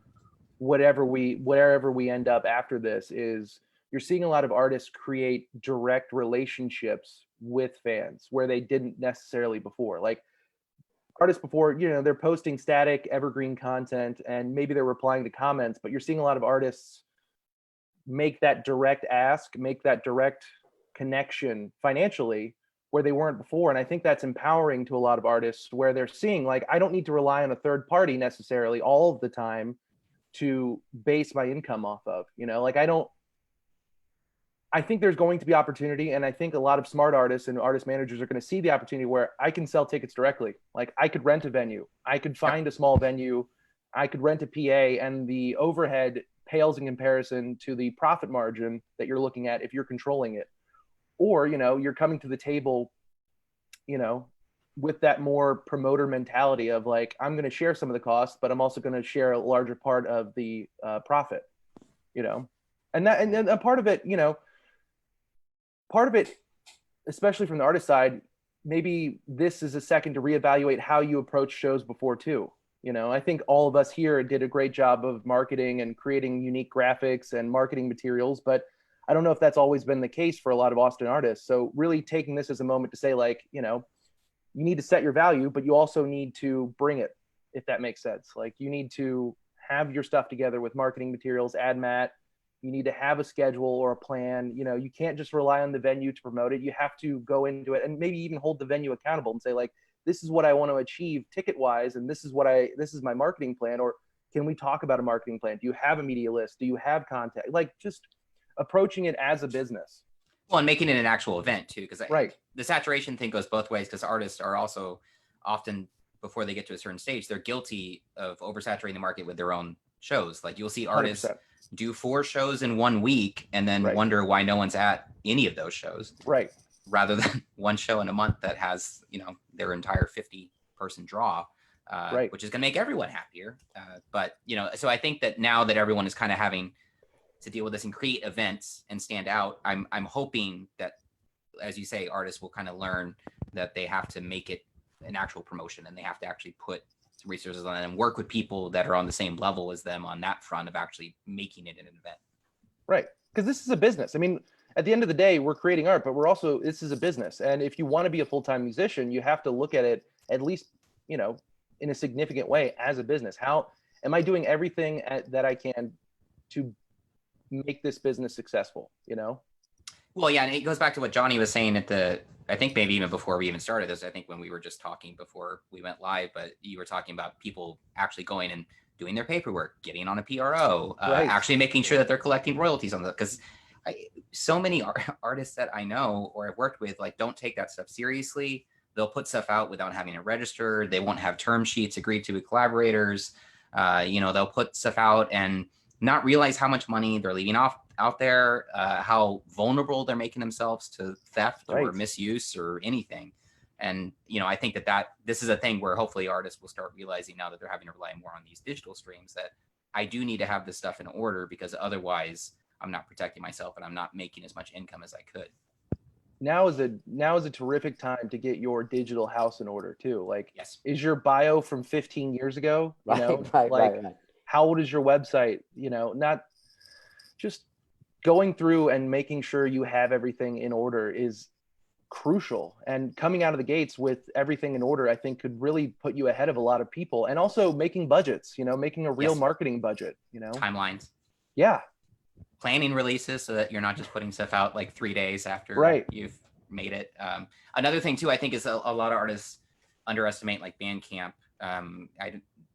wherever we end up after this, is you're seeing a lot of artists create direct relationships with fans where they didn't necessarily before. Like artists before, they're posting static evergreen content and maybe they're replying to comments, but you're seeing a lot of artists make that direct ask, make that direct connection financially where they weren't before. And I think that's empowering to a lot of artists where they're seeing, like, I don't need to rely on a third party necessarily all of the time to base my income off of, I think there's going to be opportunity. And I think a lot of smart artists and artist managers are going to see the opportunity where I can sell tickets directly. Like I could rent a venue, I could find a small venue, I could rent a PA, and the overhead pales in comparison to the profit margin that you're looking at if you're controlling it. Or, you're coming to the table, with that more promoter mentality of like, I'm going to share some of the costs, but I'm also going to share a larger part of the profit, and then a part of it, especially from the artist side, maybe this is a second to reevaluate how you approach shows before too. I think all of us here did a great job of marketing and creating unique graphics and marketing materials, but I don't know if that's always been the case for a lot of Austin artists. So really taking this as a moment to say, like, you need to set your value, but you also need to bring it, if that makes sense. Like you need to have your stuff together with marketing materials, ad mat. You need to have a schedule or a plan. You can't just rely on the venue to promote it. You have to go into it and maybe even hold the venue accountable and say, like, this is what I want to achieve ticket wise. And this is my marketing plan. Or can we talk about a marketing plan? Do you have a media list? Do you have contact? Like just approaching it as a business. Well, and making it an actual event too, because right. The saturation thing goes both ways, because artists are also often, before they get to a certain stage, they're guilty of oversaturating the market with their own shows. Like you'll see artists 100%. do 4 shows in 1 week and then wonder why no one's at any of those shows. Right. Rather than one show in a month that has, their entire 50-person draw, which is going to make everyone happier. But, so I think that now that everyone is kind of having to deal with this and create events and stand out, I'm hoping that, as you say, artists will kind of learn that they have to make it an actual promotion and they have to actually put some resources on it and work with people that are on the same level as them on that front of actually making it an event. Right. Because this is a business. I mean, at the end of the day, we're creating art, but this is a business. And if you want to be a full-time musician, you have to look at it at least, in a significant way as a business. How am I doing everything that I can to make this business successful, Well, yeah, and it goes back to what Johnny was saying I think maybe even before we even started this, I think when we were just talking before we went live, but you were talking about people actually going and doing their paperwork, getting on a PRO, actually making sure that they're collecting royalties on that. Because so many artists that I know or have worked with, like, don't take that stuff seriously. They'll put stuff out without having it registered. They won't have term sheets agreed to with collaborators. They'll put stuff out and not realize how much money they're leaving out there, how vulnerable they're making themselves to theft or misuse or anything. And, I think that this is a thing where hopefully artists will start realizing now that they're having to rely more on these digital streams, that I do need to have this stuff in order, because otherwise I'm not protecting myself and I'm not making as much income as I could. now is a terrific time to get your digital house in order too. Like, Yes. is your bio from 15 years ago? You Right, know, right, like right. how old is your website? You know, not just going through and making sure you have everything in order is crucial. And coming out of the gates with everything in order, I think could really put you ahead of a lot of people. And also making budgets, you know, making a real Yes. marketing budget, you know. Timelines. Yeah. Planning releases so that you're not just putting stuff out like 3 days after Right. you've made it. Another thing too, I think is a lot of artists underestimate like Bandcamp.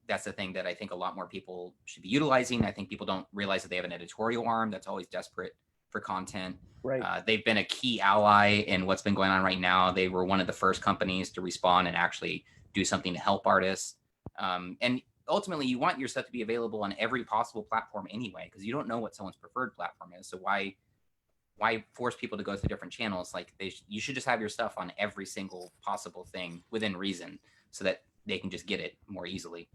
That's the thing that I think a lot more people should be utilizing. I think people don't realize that they have an editorial arm that's always desperate for content. Right. They've been a key ally in what's been going on right now. They were one of the first companies to respond and actually do something to help artists. And ultimately, you want your stuff to be available on every possible platform anyway, because you don't know what someone's preferred platform is. So why force people to go through different channels? Like you should just have your stuff on every single possible thing within reason, so that they can just get it more easily.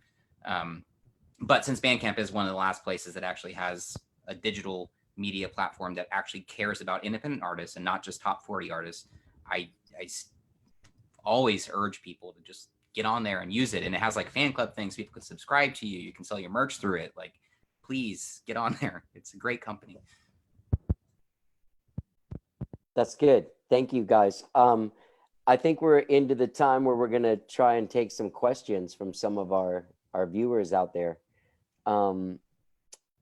But since Bandcamp is one of the last places that actually has a digital media platform that actually cares about independent artists and not just top 40 artists, I always urge people to just get on there and use it. And it has like fan club things. People can subscribe to you. You can sell your merch through it. Like, please get on there. It's a great company. That's good. Thank you, guys. I think we're into the time where we're going to try and take some questions from some of our viewers out there.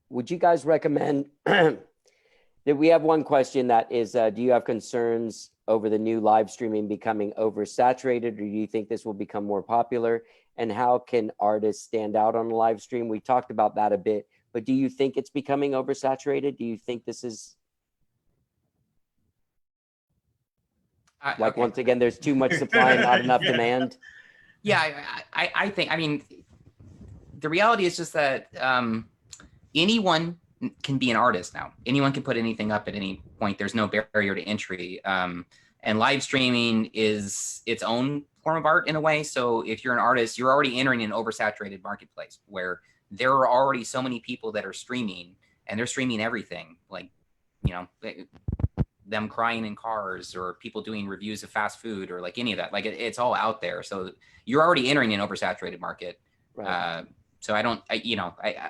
Would you guys recommend that we have one question that is, do you have concerns over the new live streaming becoming oversaturated, or do you think this will become more popular? And how can artists stand out on a live stream? We talked about that a bit, but do you think it's becoming oversaturated? Do you think this is once again, there's too much supply and not enough demand? Yeah, I think, I mean, the reality is just that anyone can be an artist now. Anyone can put anything up at any point. There's no barrier to entry. And live streaming is its own form of art in a way. So if you're an artist, you're already entering an oversaturated marketplace where there are already so many people that are streaming, and they're streaming everything, like, you know, them crying in cars, or people doing reviews of fast food, or like any of that. Like it's all out there. So you're already entering an oversaturated market. Right. So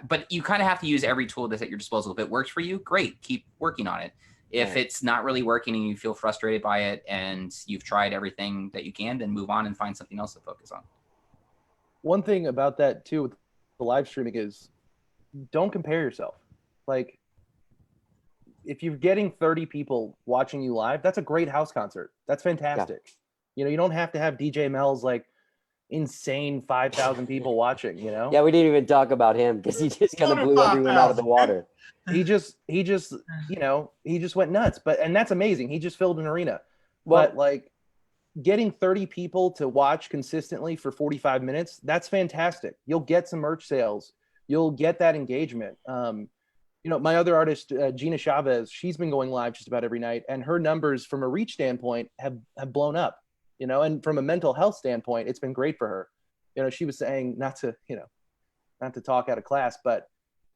but you kind of have to use every tool that's at your disposal. If it works for you, great, keep working on it. If Right. it's not really working and you feel frustrated by it and you've tried everything that you can, then move on and find something else to focus on. One thing about that too with the live streaming is don't compare yourself. Like, if you're getting 30 people watching you live, that's a great house concert. That's fantastic. You know, you don't have to have DJ Mel's like insane 5,000 people watching, you know? Yeah, we didn't even talk about him because he just kind of blew everyone out of the water. He just, you know, he just went nuts. And that's amazing. He just filled an arena. Well, But like getting 30 people to watch consistently for 45 minutes, that's fantastic. You'll get some merch sales. You'll get that engagement. You know, my other artist, Gina Chavez, she's been going live just about every night, and her numbers from a reach standpoint have blown up, you know, and from a mental health standpoint, it's been great for her. You know, she was saying, not to talk out of class, but,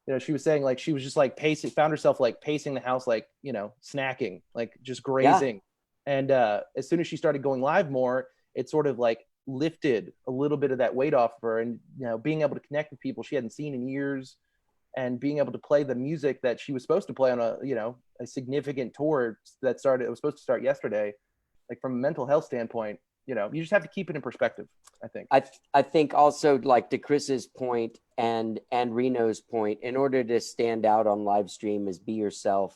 you know, she was saying like, she was just like found herself like pacing the house, like, you know, snacking, like just grazing. Yeah. And as soon as she started going live more, it sort of like lifted a little bit of that weight off of her, and, you know, being able to connect with people she hadn't seen in years, and being able to play the music that she was supposed to play on a significant tour that was supposed to start yesterday. Like, from a mental health standpoint, you know, you just have to keep it in perspective, I think. I think also, like, to Chris's point and Reno's point, in order to stand out on live stream is be yourself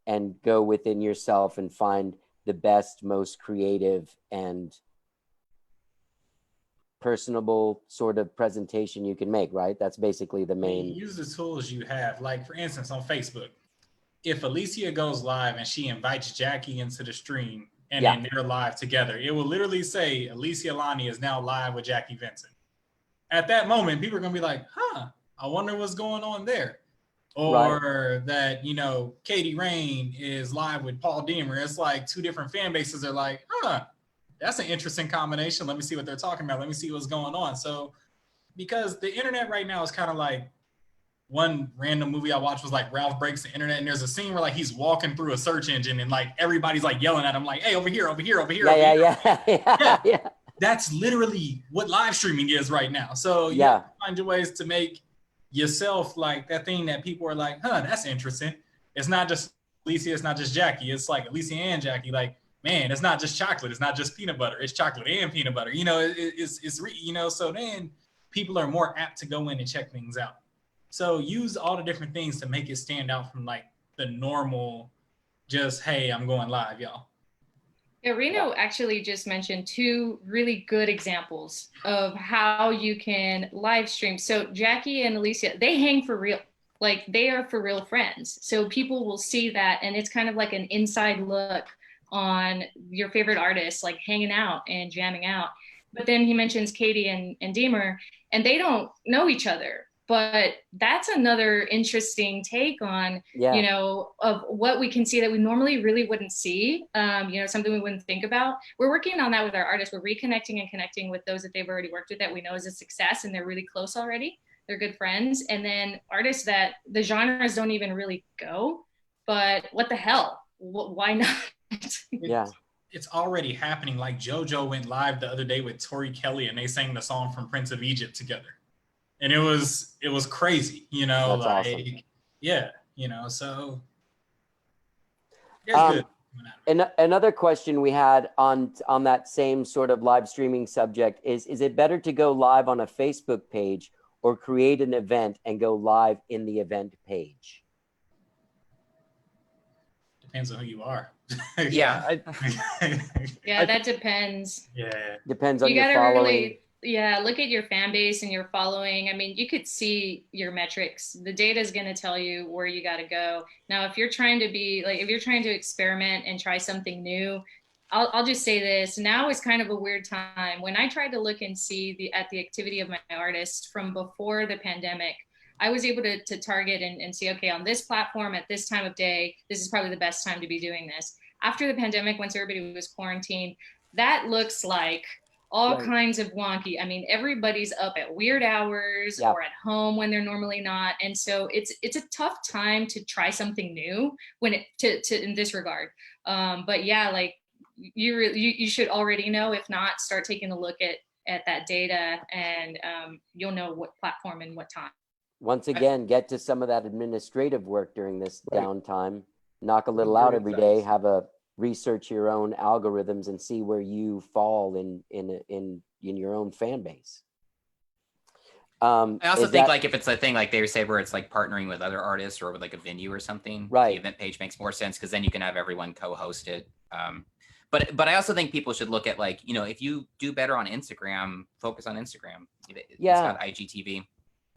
and go within yourself and find the best, most creative and personable sort of presentation you can make, right? That's basically the main. Use the tools you have. Like, for instance, on Facebook, if Alicia goes live and she invites Jackie into the stream and then they're live together, it will literally say Alicia Lani is now live with Jackie Vincent. At that moment, people are going to be like, I wonder what's going on there. Or that, you know, Katie Rain is live with Paul Deemer. It's like two different fan bases are like, that's an interesting combination. Let me see what they're talking about. Let me see what's going on. So, because the internet right now is kind of like one random movie I watched was like Ralph Breaks the Internet, and there's a scene where like he's walking through a search engine and like everybody's like yelling at him like, hey, over here, over here, over here. Yeah. That's literally what live streaming is right now. So you have to find your ways to make yourself like that thing that people are like, huh, that's interesting. It's not just Alicia, it's not just Jackie. It's like Alicia and Jackie, like, man, it's not just chocolate. It's not just peanut butter. It's chocolate and peanut butter. You know, so then people are more apt to go in and check things out. So use all the different things to make it stand out from like the normal, just, hey, I'm going live, y'all. Yeah, Reno actually just mentioned two really good examples of how you can live stream. So Jackie and Alicia, they hang for real. Like they are for real friends. So people will see that, and it's kind of like an inside look on your favorite artists, like hanging out and jamming out. But then he mentions Katie and Deemer, and they don't know each other. But that's another interesting take on, you know, of what we can see that we normally really wouldn't see, you know, something we wouldn't think about. We're working on that with our artists. We're reconnecting and connecting with those that they've already worked with that we know is a success and they're really close already. They're good friends. And then artists that the genres don't even really go, but what the hell? Why not? It's already happening. Like JoJo went live the other day with Tori Kelly and they sang the song from Prince of Egypt together. And it was crazy, you know. That's like awesome. Yeah, you know, so good. And another question we had on that same sort of live streaming subject is it better to go live on a Facebook page or create an event and go live in the event page? Depends on who you are. Yeah. Yeah, that depends. Yeah. Depends on You your gotta following. really, look at your fan base and your following. I mean, you could see your metrics. The data is going to tell you where you got to go. Now, if you're trying to be like, if you're trying to experiment and try something new, I'll just say this. Now is kind of a weird time. When I tried to look and see at the activity of my artists from before the pandemic, I was able to target and see, okay, on this platform at this time of day, this is probably the best time to be doing this. After the pandemic, once everybody was quarantined, that looks like all kinds of wonky. I mean, everybody's up at weird hours or at home when they're normally not. And so it's a tough time to try something new when in this regard. But yeah, like you should already know. If not, start taking a look at that data and you'll know what platform and what time. Once again, get to some of that administrative work during this downtime. Knock a little out every day. Have a research your own algorithms and see where you fall in your own fan base. I also think like if it's a thing like they say where it's like partnering with other artists or with like a venue or something, the event page makes more sense because then you can have everyone co-host it. But I also think people should look at like, you know, if you do better on Instagram, focus on Instagram. It's got IGTV.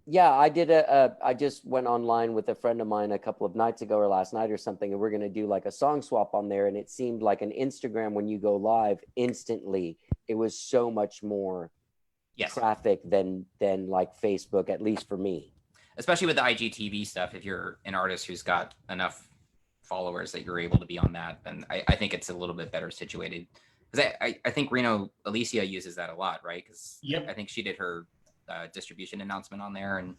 Yeah, I just went online with a friend of mine a couple of nights ago or last night or something, and we're going to do like a song swap on there. And it seemed like an Instagram, when you go live instantly, it was so much more traffic than like Facebook, at least for me. Especially with the IGTV stuff, if you're an artist who's got enough followers that you're able to be on that, then I think it's a little bit better situated. Because I think Alicia uses that a lot, right? Because I think she did her distribution announcement on there, and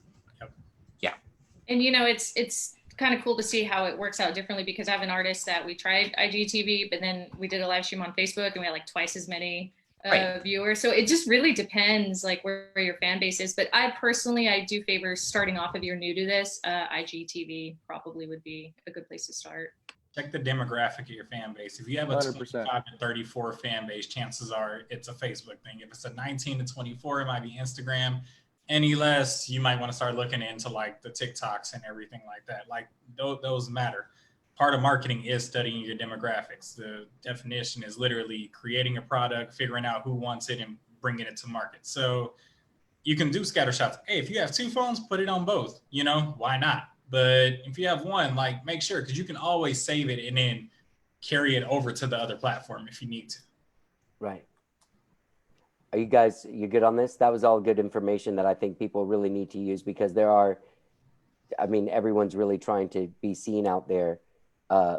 and you know, it's kind of cool to see how it works out differently, because I have an artist that we tried IGTV, but then we did a live stream on Facebook and we had like twice as many viewers. So it just really depends like where your fan base is. But I do favor starting off, if you're new to this, IGTV probably would be a good place to start. Check the demographic of your fan base. If you have a 25 to 34 fan base, chances are it's a Facebook thing. If it's a 19 to 24, it might be Instagram. Any less, you might want to start looking into like the TikToks and everything like that. Like those matter. Part of marketing is studying your demographics. The definition is literally creating a product, figuring out who wants it, and bringing it to market. So you can do scatter shots. Hey, if you have two phones, put it on both. You know, why not? But if you have one, like make sure, because you can always save it and then carry it over to the other platform if you need to. Right. Are you guys, you good on this? That was all good information that I think people really need to use, because everyone's really trying to be seen out there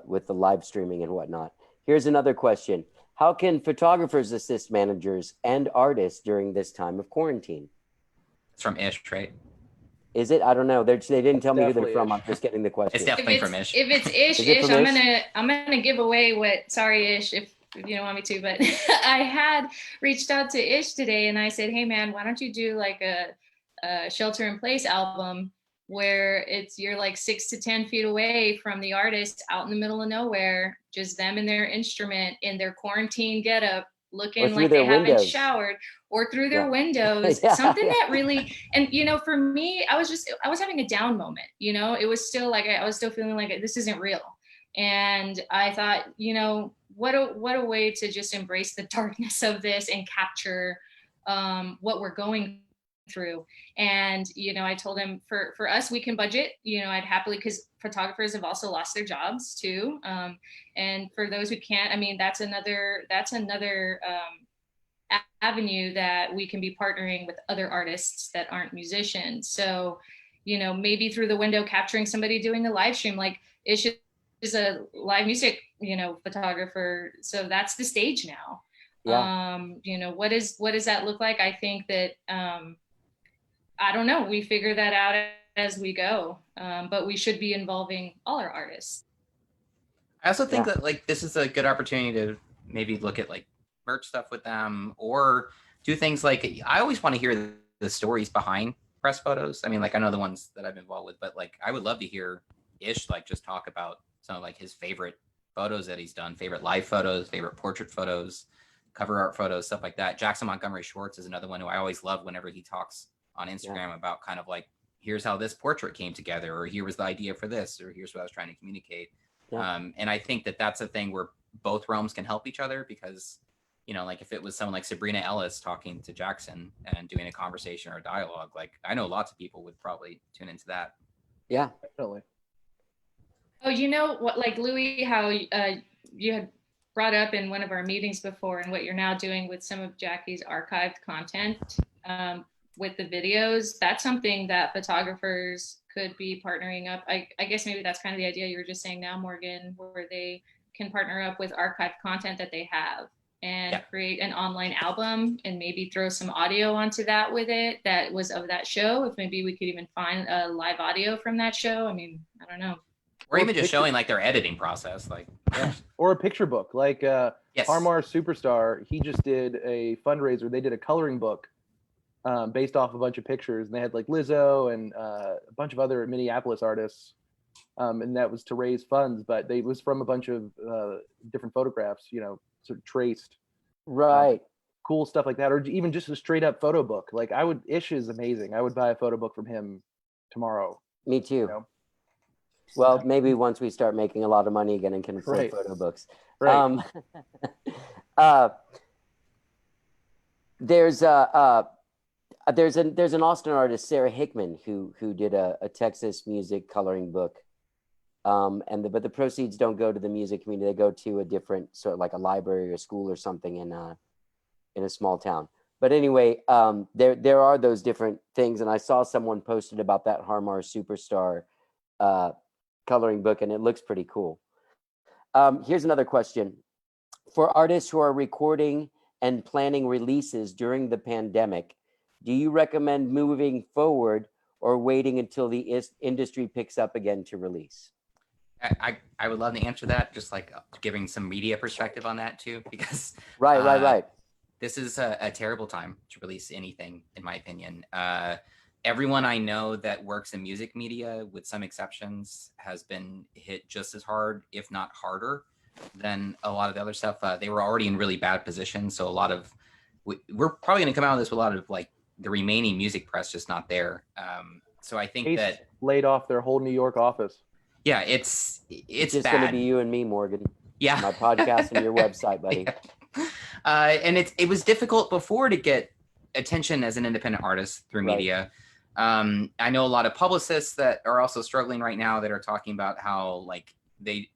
with the live streaming and whatnot. Here's another question. How can photographers assist managers and artists during this time of quarantine? It's from Ish, right? Is it? I don't know. They didn't tell me who they're Definitely from. Ish. I'm just getting the question. It's definitely from Ish. If it's Ish, Is it Ish, from Ish? I'm gonna give away what. Sorry, Ish, if you don't want me to, but I had reached out to Ish today, and I said, "Hey, man, why don't you do like a shelter in place album where you're like 6 to 10 feet away from the artist, out in the middle of nowhere, just them and their instrument in their quarantine getup, looking like they haven't showered, or through their windows, something that really, and for me, I was having a down moment, it was still like, I was still feeling like this isn't real. And I thought, what a way to just embrace the darkness of this and capture what we're going through. And I told him, for us, we can budget, I'd happily, because photographers have also lost their jobs too, and for those who can't, I mean, that's another avenue that we can be partnering with other artists that aren't musicians. So maybe through the window capturing somebody doing the live stream, like Ish is a live music photographer, so that's the stage now. What does that look like? I think that I don't know, we figure that out as we go, but we should be involving all our artists. I also think that like this is a good opportunity to maybe look at like merch stuff with them, or do things like, I always want to hear the stories behind press photos. I mean, like I know the ones that I've been involved with, but like I would love to hear Ish like just talk about some of like his favorite photos that he's done, favorite live photos, favorite portrait photos, cover art photos, stuff like that. Jackson Montgomery Schwartz is another one who I always love whenever he talks on Instagram about kind of like, here's how this portrait came together, or here was the idea for this, or here's what I was trying to communicate. And I think that that's a thing where both realms can help each other, because like if it was someone like Sabrina Ellis talking to Jackson and doing a conversation or a dialogue, like I know lots of people would probably tune into that. Yeah, Definitely. Oh, you know what, like Louie, how you had brought up in one of our meetings before, and what you're now doing with some of Jackie's archived content with the videos, that's something that photographers could be partnering up. I guess maybe that's kind of the idea you were just saying now, Morgan, where they can partner up with archived content that they have and create an online album, and maybe throw some audio onto that with it that was of that show. If maybe we could even find a live audio from that show. I mean, I don't know. Or even just showing like their editing process, like or a picture book, like yes. Harmar Superstar. He just did a fundraiser. They did a coloring book based off a bunch of pictures, and they had like Lizzo and a bunch of other Minneapolis artists, and that was to raise funds. But it was from a bunch of different photographs, sort of traced, right? Cool stuff like that, or even just a straight up photo book. Like Ish is amazing. I would buy a photo book from him tomorrow. Me too. Well, maybe once we start making a lot of money again and can afford photo books. Right. There's an Austin artist, Sarah Hickman, who did a Texas music coloring book. But the proceeds don't go to the music community. They go to a different sort of like a library or school or something in a small town. But anyway, there are those different things. And I saw someone posted about that Harmar Superstar coloring book, and it looks pretty cool. Here's another question. For artists who are recording and planning releases during the pandemic, do you recommend moving forward or waiting until the industry picks up again to release? I would love to answer that, just like giving some media perspective on that too, because right. This is a terrible time to release anything, in my opinion. Everyone I know that works in music media, with some exceptions, has been hit just as hard, if not harder, than a lot of the other stuff. They were already in really bad positions, so we're probably going to come out of this with a lot of like the remaining music press just not there. So I think that laid off their whole New York office. Yeah, it's just going to be you and me, Morgan. Yeah, my podcast and your website, buddy. And it was difficult before to get attention as an independent artist through media. I know a lot of publicists that are also struggling right now that are talking about how like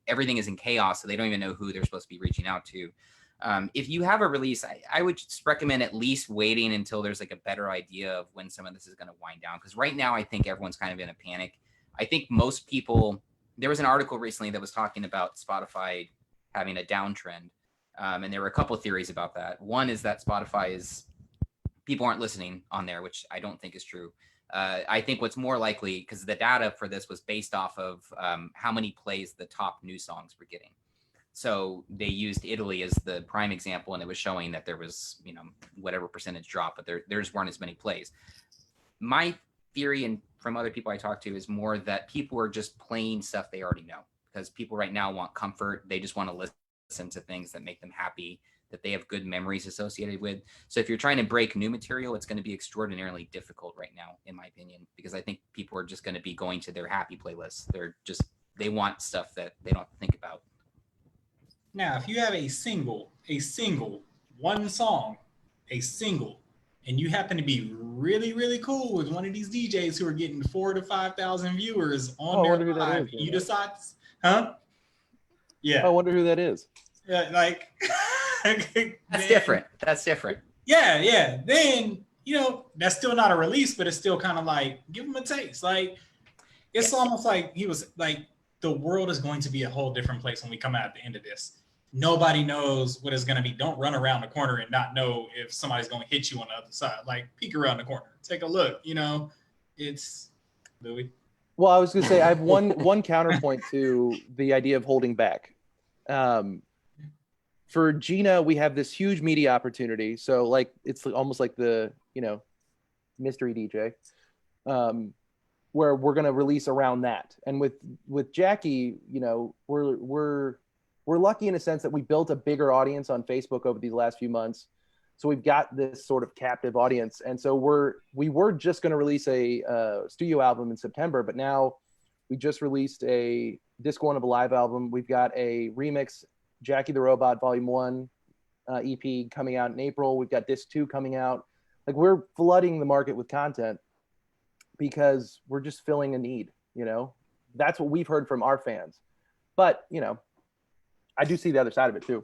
everything is in chaos, so they don't even know who they're supposed to be reaching out to. If you have a release, I would just recommend at least waiting until there's like a better idea of when some of this is going to wind down. Because right now, I think everyone's kind of in a panic. I think most people, there was an article recently that was talking about Spotify having a downtrend. And there were a couple of theories about that. One is that people aren't listening on there, which I don't think is true. I think what's more likely, because the data for this was based off of how many plays the top new songs were getting. So they used Italy as the prime example, and it was showing that there was, whatever percentage drop, but there just weren't as many plays. My theory, and from other people I talk to, is more that people are just playing stuff they already know, because people right now want comfort. They just want to listen to things that make them happy, that they have good memories associated with. So if you're trying to break new material, it's going to be extraordinarily difficult right now, in my opinion, because I think people are just going to be going to their happy playlists. They want stuff that they don't have to think about. Now, if you have a single, one song, and you happen to be really, really cool with one of these DJs who are getting 4,000 to 5,000 viewers on their live, you decide, huh? Yeah. I wonder who that is. Yeah, like That's different. Yeah. Then, that's still not a release, but it's still kind of like, give them a taste. Like, it's almost like he was like, the world is going to be a whole different place when we come out at the end of this. Nobody knows what it's going to be. Don't run around the corner and not know if somebody's going to hit you on the other side. Like, peek around the corner, take a look. It's Louie. Well, I was going to say, I have one counterpoint to the idea of holding back. For Gina, we have this huge media opportunity. So like, it's almost like the, mystery DJ, where we're going to release around that. And with Jackie, we're lucky in a sense that we built a bigger audience on Facebook over these last few months. So we've got this sort of captive audience. And so we were just going to release a studio album in September, but now we just released a Disc 1 of a live album. We've got a remix, Jackie the Robot Volume 1 EP coming out in April. We've got Disc 2 coming out. Like, we're flooding the market with content because we're just filling a need, That's what we've heard from our fans. But, I do see the other side of it too.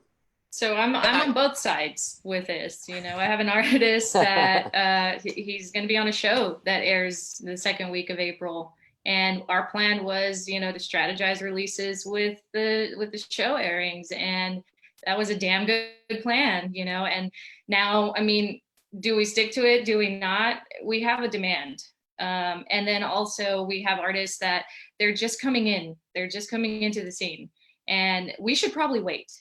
So I'm on both sides with this. I have an artist that he's going to be on a show that airs the second week of April, and our plan was, to strategize releases with the show airings, and that was a damn good plan, And now, do we stick to it? Do we not? We have a demand. And then also we have artists that they're just coming in. They're just coming into the scene. And we should probably wait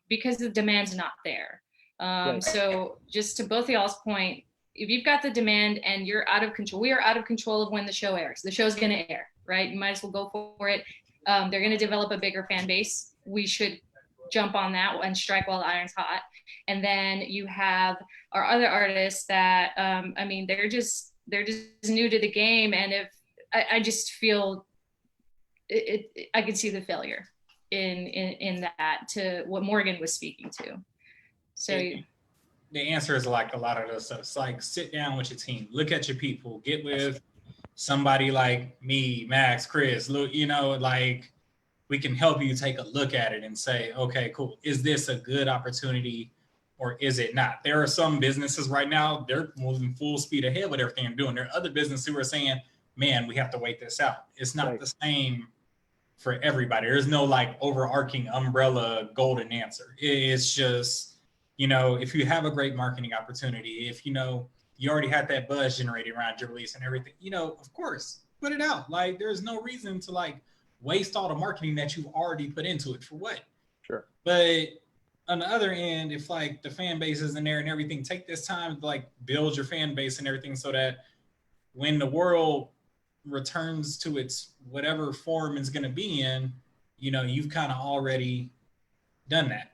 because the demand's not there. Right. So just to both of y'all's point, if you've got the demand and you're out of control, we are out of control of when the show airs. The show's going to air, right? You might as well go for it. They're going to develop a bigger fan base. We should jump on that and strike while the iron's hot. And then you have our other artists that, they're just new to the game. And if I just feel I can see the failure in that, to what Morgan was speaking to. So the answer is like a lot of those stuff. It's like, sit down with your team, look at your people, get with somebody like me, Max, Cris, like, we can help you take a look at it and say, okay, cool. Is this a good opportunity or is it not? There are some businesses right now, they're moving full speed ahead with everything they're doing. There are other businesses who are saying, man, we have to wait this out. It's not the same for everybody. There's no like overarching umbrella golden answer. It's just, if you have a great marketing opportunity, if you already had that buzz generated around your release and everything, of course, put it out. Like, there's no reason to like waste all the marketing that you've already put into it for what? Sure. But on the other end, if like the fan base is in there and everything, take this time to like build your fan base and everything so that when the world returns to its whatever form it's going to be in, you've kind of already done that.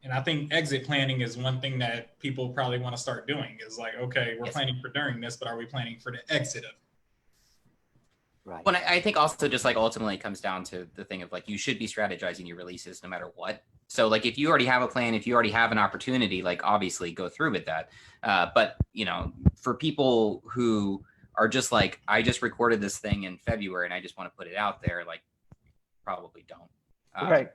And I think exit planning is one thing that people probably want to start doing, is like, okay, we're planning for during this, but are we planning for the exit of it? Right. Well, I think also just like ultimately it comes down to the thing of like, you should be strategizing your releases no matter what. So like, if you already have a plan, if you already have an opportunity, like obviously go through with that. But for people who are just like, I just recorded this thing in February and I just want to put it out there, like, probably don't. Right.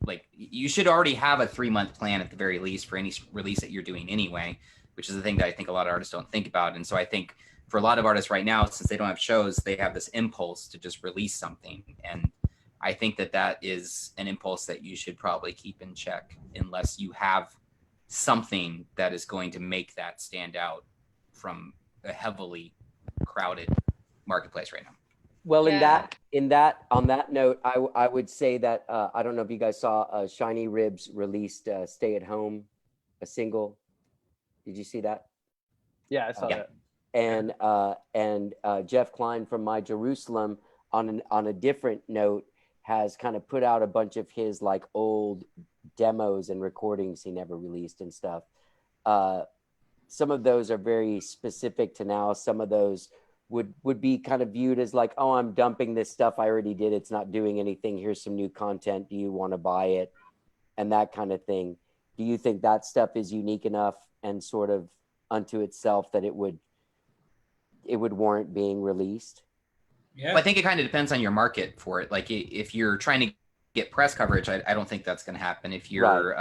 Like, you should already have a 3-month plan at the very least for any release that you're doing anyway, which is the thing that I think a lot of artists don't think about. And so I think for a lot of artists right now, since they don't have shows, they have this impulse to just release something. And I think that is an impulse that you should probably keep in check unless you have something that is going to make that stand out from a heavily crowded marketplace right now. Well, Yeah. on that note, I would say that I don't know if you guys saw Shiny Ribs released Stay at Home, a single. Did you see that? Yeah, I saw that. And Jeff Klein from My Jerusalem on a different note has kind of put out a bunch of his like old demos and recordings he never released and stuff. Some of those are very specific to now. Some of those would be kind of viewed as like, oh, I'm dumping this stuff I already did. It's not doing anything. Here's some new content. Do you want to buy it? And that kind of thing. Do you think that stuff is unique enough and sort of unto itself that it would warrant being released? Yeah. Well, I think it kind of depends on your market for it. Like if you're trying to get press coverage, I don't think that's going to happen. If you're,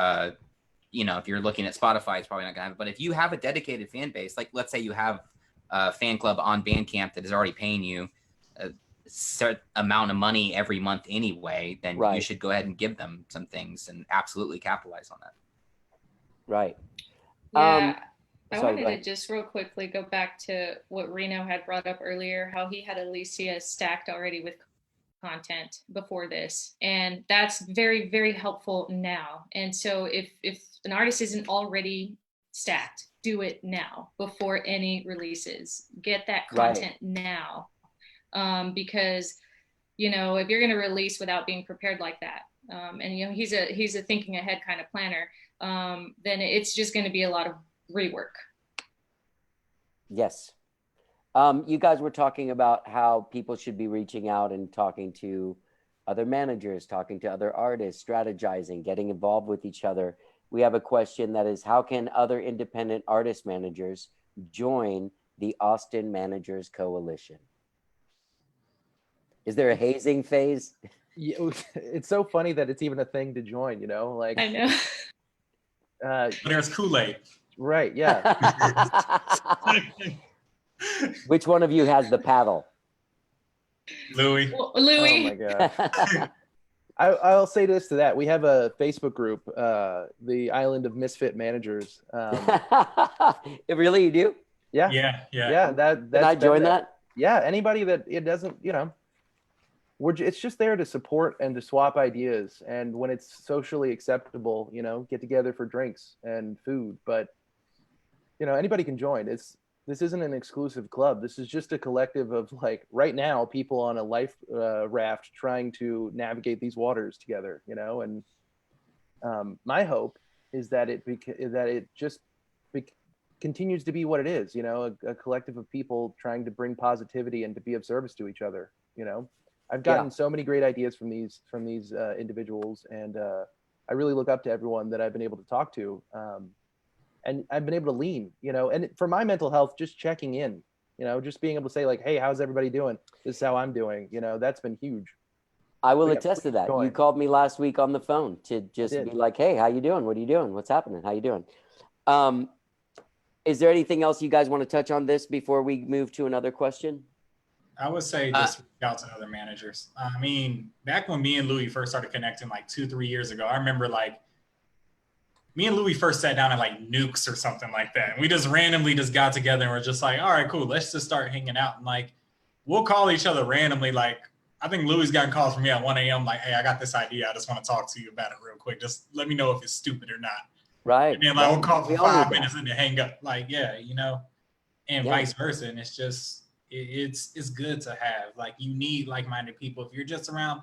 if you're looking at Spotify, it's probably not going to happen. But if you have a dedicated fan base, like let's say you have a fan club on Bandcamp that is already paying you a certain amount of money every month anyway, then you should go ahead and give them some things and absolutely capitalize on that. Right. Yeah. I Sorry, wanted to just real quickly go back to what Reno had brought up earlier, how he had Alicia stacked already with content before this. And that's very, very helpful now. And so if an artist isn't already stacked, do it now before any releases. Get that content now. Because, if you're going to release without being prepared like that, and he's a thinking ahead kind of planner, then it's just going to be a lot of rework. Yes. You guys were talking about how people should be reaching out and talking to other managers, talking to other artists, strategizing, getting involved with each other. We have a question that is, how can other independent artist managers join the Austin Managers Coalition? Is there a hazing phase? Yeah, it's so funny that it's even a thing to join, like I know. There's Kool-Aid. Right, yeah. Which one of you has the paddle? Louie. Louie. Oh my God. I'll say this to that. We have a Facebook group, the Island of Misfit Managers. Really, you do? Yeah. Yeah. Can I join that? Yeah, anybody that it doesn't, it's just there to support and to swap ideas. And when it's socially acceptable, get together for drinks and food. But, anybody can join. This isn't an exclusive club. This is just a collective of, like, right now, people on a life raft trying to navigate these waters together, and my hope is that it just continues to be what it is, a collective of people trying to bring positivity and to be of service to each other. I've gotten so many great ideas from these individuals, and I really look up to everyone that I've been able to talk to. And I've been able to lean, and for my mental health, just checking in, just being able to say, like, hey, how's everybody doing? This is how I'm doing. That's been huge. I will attest to that. You called me last week on the phone to just be like, hey, how you doing? What are you doing? What's happening? How you doing? Is there anything else you guys want to touch on this before we move to another question? I would say just reach out to other managers. I mean, back when me and Louie first started connecting like 2-3 years ago, I remember like me and Louie first sat down at like Nukes or something like that. And we just randomly just got together and we're just like, all right, cool. Let's just start hanging out. And like, we'll call each other randomly. Like, I think Louie's gotten calls from me at 1 a.m. like, hey, I got this idea. I just want to talk to you about it real quick. Just let me know if it's stupid or not. Right. And then like, we'll call for 5 minutes and then hang up. Like, and vice versa. And it's just, it's good to have. Like, you need like-minded people. If you're just around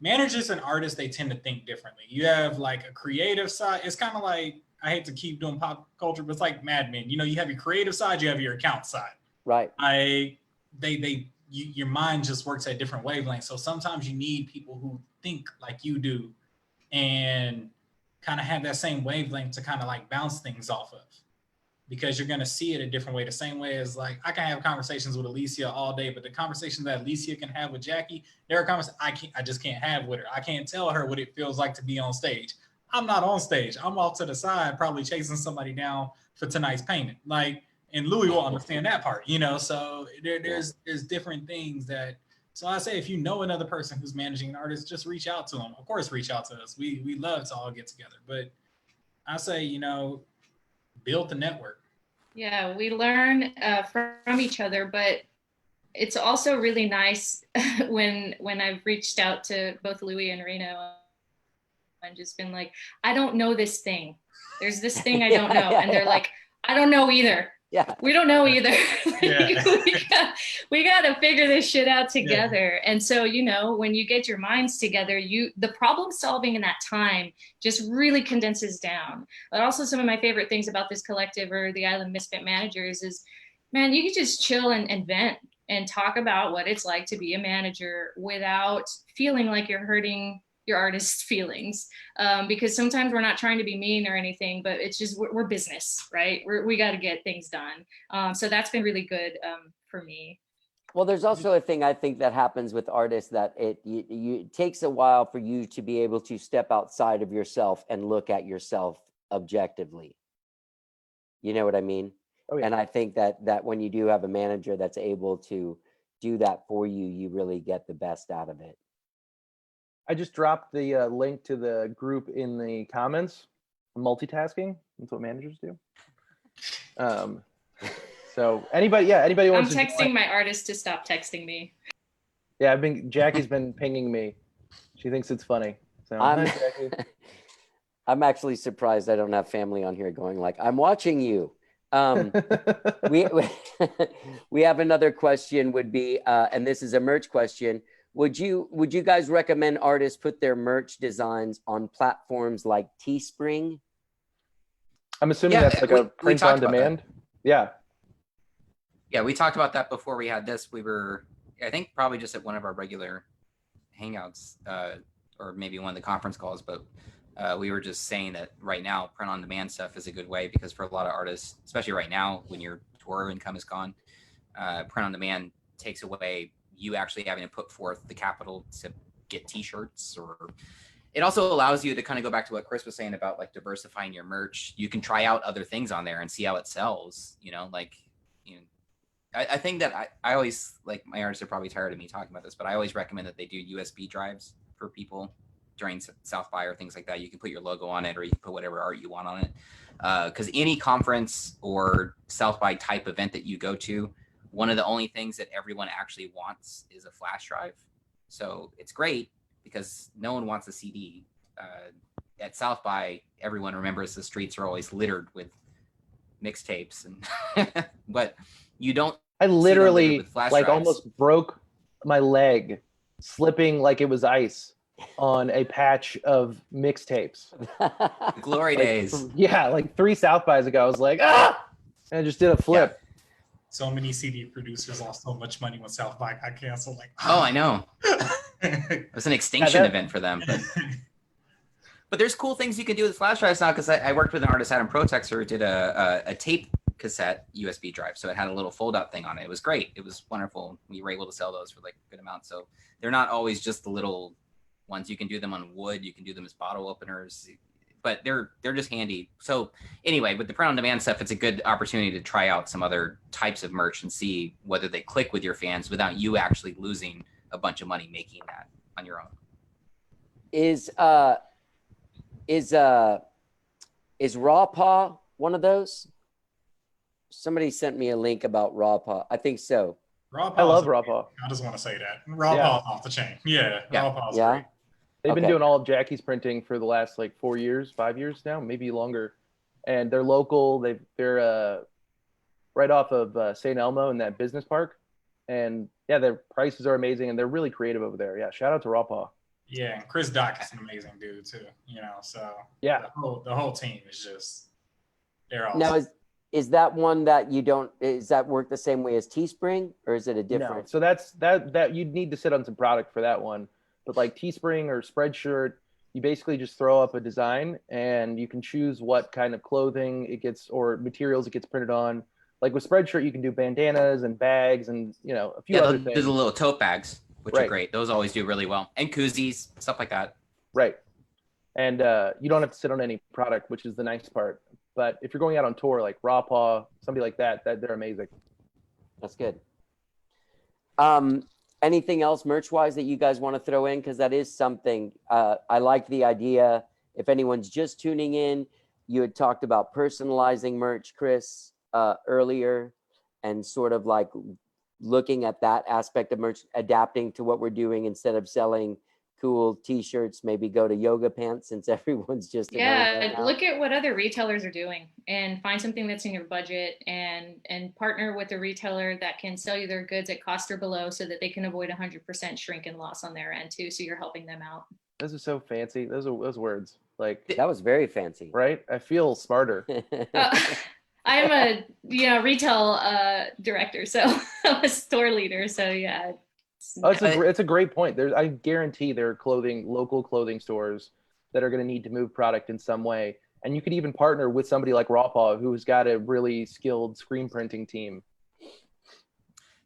managers and artists, they tend to think differently. You have like a creative side. It's kind of like, I hate to keep doing pop culture, but it's like Mad Men. You have your creative side, you have your account side. Right. Your mind just works at different wavelengths. So sometimes you need people who think like you do and kind of have that same wavelength to kind of like bounce things off of, because you're going to see it a different way. The same way as like, I can have conversations with Alicia all day, but the conversations that Alicia can have with Jackie, there are conversations I just can't have with her. I can't tell her what it feels like to be on stage. I'm not on stage. I'm off to the side, probably chasing somebody down for tonight's payment. Like, and Louie will understand that part, so there's different things that, so I say, if you know another person who's managing an artist, just reach out to them. Of course, reach out to us. We love to all get together, but I say, build the network. Yeah, we learn from each other, but it's also really nice when I've reached out to both Louie and Reno and just been like, I don't know this thing. There's this thing I don't know. And they're like, I don't know either. Yeah. We don't know either. Yeah. we got to figure this shit out together. Yeah. And so, you know, when you get your minds together, the problem solving in that time just really condenses down. But also some of my favorite things about this collective or the Island Misfit Managers is, man, you can just chill and vent and talk about what it's like to be a manager without feeling like you're hurting your artist's feelings, because sometimes we're not trying to be mean or anything, but it's just we're business, right? We got to get things done. So that's been really good for me. Well, there's also a thing I think that happens with artists that it takes a while for you to be able to step outside of yourself and look at yourself objectively. You know what I mean? Oh, yeah. And I think that when you do have a manager that's able to do that for you, you really get the best out of it. I just dropped the link to the group in the comments. Multitasking, that's what managers do. So anybody wants I'm texting my artist to stop texting me. Yeah, Jackie's been pinging me. She thinks it's funny. So hi, Jackie. I'm actually surprised I don't have family on here going like, I'm watching you. We have another question would be, and this is a merch question. Would you guys recommend artists put their merch designs on platforms like Teespring? I'm assuming that's like a print on demand. Yeah. Yeah, we talked about that before we had this. We were, I think, probably just at one of our regular hangouts, or maybe one of the conference calls, but we were just saying that right now, print on demand stuff is a good way because for a lot of artists, especially right now when your tour income is gone, print on demand takes away you actually having to put forth the capital to get t-shirts, or it also allows you to kind of go back to what Cris was saying about like diversifying your merch. You can try out other things on there and see how it sells, you know, like, you know, I think that I always, like, my artists are probably tired of me talking about this, but I always recommend that they do USB drives for people during South by or things like that. You can put your logo on it, or you can put whatever art you want on it. Because any conference or South by type event that you go to, one of the only things that everyone actually wants is a flash drive. So it's great because no one wants a CD. At South by, everyone remembers the streets are always littered with mixtapes, and but you don't. I literally like drives. Almost broke my leg slipping like it was ice on a patch of mixtapes. Glory days. Yeah, like 3 South bys ago, I was like, ah, and I just did a flip. Yeah. So many CD producers lost so much money when South by got canceled. Like, oh, I know. It was an extinction event for them. But there's cool things you can do with flash drives now, because I worked with an artist, Adam Protexer, who did a tape cassette USB drive. So it had a little fold-out thing on it. It was great. It was wonderful. We were able to sell those for like a good amount. So they're not always just the little ones. You can do them on wood. You can do them as bottle openers. But they're just handy. So anyway, with the print on demand stuff, it's a good opportunity to try out some other types of merch and see whether they click with your fans without you actually losing a bunch of money making that on your own. Is Raw Paw one of those? Somebody sent me a link about Raw Paw. I think so. I love Raw Paw. I just want to say that Raw Paw's off the chain. Yeah. Raw Paw's great. They've been doing all of Jackie's printing for the last like 4 years, 5 years now, maybe longer. And they're local. They're right off of St. Elmo in that business park. And yeah, their prices are amazing, and they're really creative over there. Yeah, shout out to Raw Paw. Yeah, and Chris Dock is an amazing dude too. You know, so yeah, the whole team is just, they're awesome. Now is that one that you don't, is that work the same way as Teespring, or is it a different? No, so that you'd need to sit on some product for that one. But like Teespring or Spreadshirt, you basically just throw up a design and you can choose what kind of clothing it gets or materials it gets printed on. Like with Spreadshirt, you can do bandanas and bags and, you know, a few other things. There's the little tote bags, which are great. Those always do really well. And koozies, stuff like that. Right. And you don't have to sit on any product, which is the nice part. But if you're going out on tour, like Raw Paw, somebody like that they're amazing. That's good. Anything else merch-wise that you guys want to throw in? Because that is something. I like the idea. If anyone's just tuning in, you had talked about personalizing merch, Cris, earlier, and sort of like looking at that aspect of merch, adapting to what we're doing instead of selling cool t-shirts, maybe go to yoga pants since everyone's just in those right now. Look at what other retailers are doing and find something that's in your budget and partner with a retailer that can sell you their goods at cost or below so that they can avoid 100% shrink and loss on their end too. So you're helping them out. Those are so fancy. Those words. Like, That was very fancy. right? I feel smarter. I am a retail director, so I'm a store leader. So yeah. Oh, it's a great point. I guarantee there are local clothing stores that are going to need to move product in some way. And you could even partner with somebody like Rawpaw, who's got a really skilled screen printing team.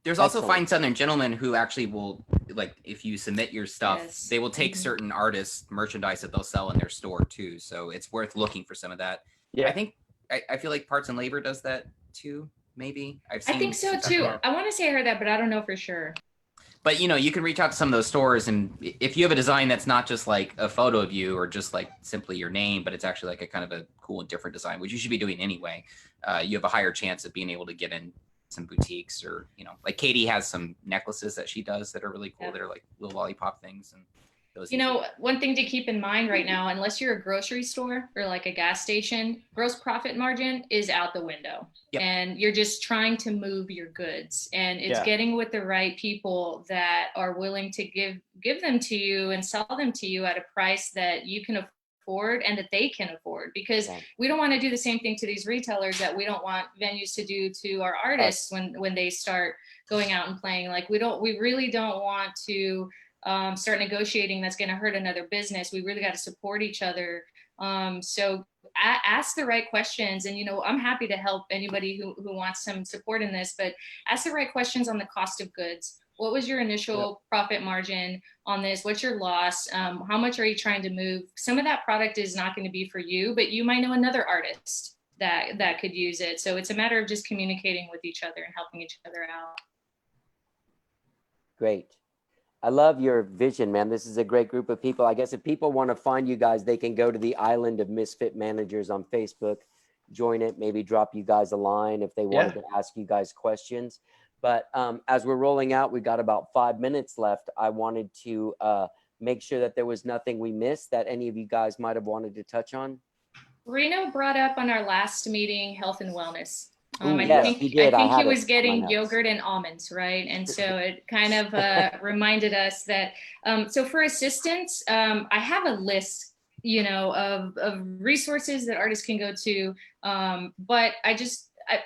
There's also Fine Southern Gentlemen who actually will, like, if you submit your stuff, they will take certain artists' merchandise that they'll sell in their store too. So it's worth looking for some of that. Yeah, I feel like Parts and Labor does that too. Maybe I think so too. I want to say I heard that, but I don't know for sure. But you can reach out to some of those stores, and if you have a design that's not just like a photo of you or just like simply your name, but it's actually like a kind of a cool and different design, which you should be doing anyway, you have a higher chance of being able to get in some boutiques, or like Katie has some necklaces that she does that are really cool. That are like little lollipop things, and those. One thing to keep in mind right now, unless you're a grocery store or like a gas station, gross profit margin is out the window. Yep. And you're just trying to move your goods, and it's getting with the right people that are willing to give them to you and sell them to you at a price that you can afford and that they can afford, because we don't want to do the same thing to these retailers that we don't want venues to do to our artists when they start going out and playing. Like we really don't want to start negotiating that's going to hurt another business. We really got to support each other. So ask the right questions, and I'm happy to help anybody who wants some support in this, but ask the right questions on the cost of goods. What was your initial profit margin on this? What's your loss? How much are you trying to move? Some of that product is not going to be for you, but you might know another artist that could use it. So it's a matter of just communicating with each other and helping each other out. Great. I love your vision, man. This is a great group of people. I guess if people want to find you guys, they can go to the Island of Misfit Managers on Facebook, join it, maybe drop you guys a line if they wanted to ask you guys questions. But as we're rolling out, we've got about 5 minutes left. I wanted to make sure that there was nothing we missed that any of you guys might have wanted to touch on. Reno brought up on our last meeting health and wellness. Yes, I think he was getting yogurt and almonds, right? And so it kind of reminded us that, so for assistance, I have a list, of resources that artists can go to. But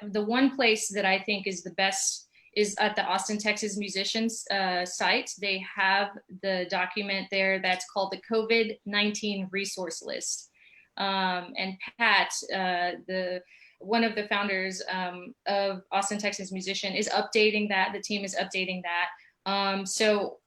the one place that I think is the best is at the Austin, Texas musicians site. They have the document there that's called the COVID-19 resource list. And Pat, one of the founders of Austin, Texas Musician, is updating that. The team is updating that. So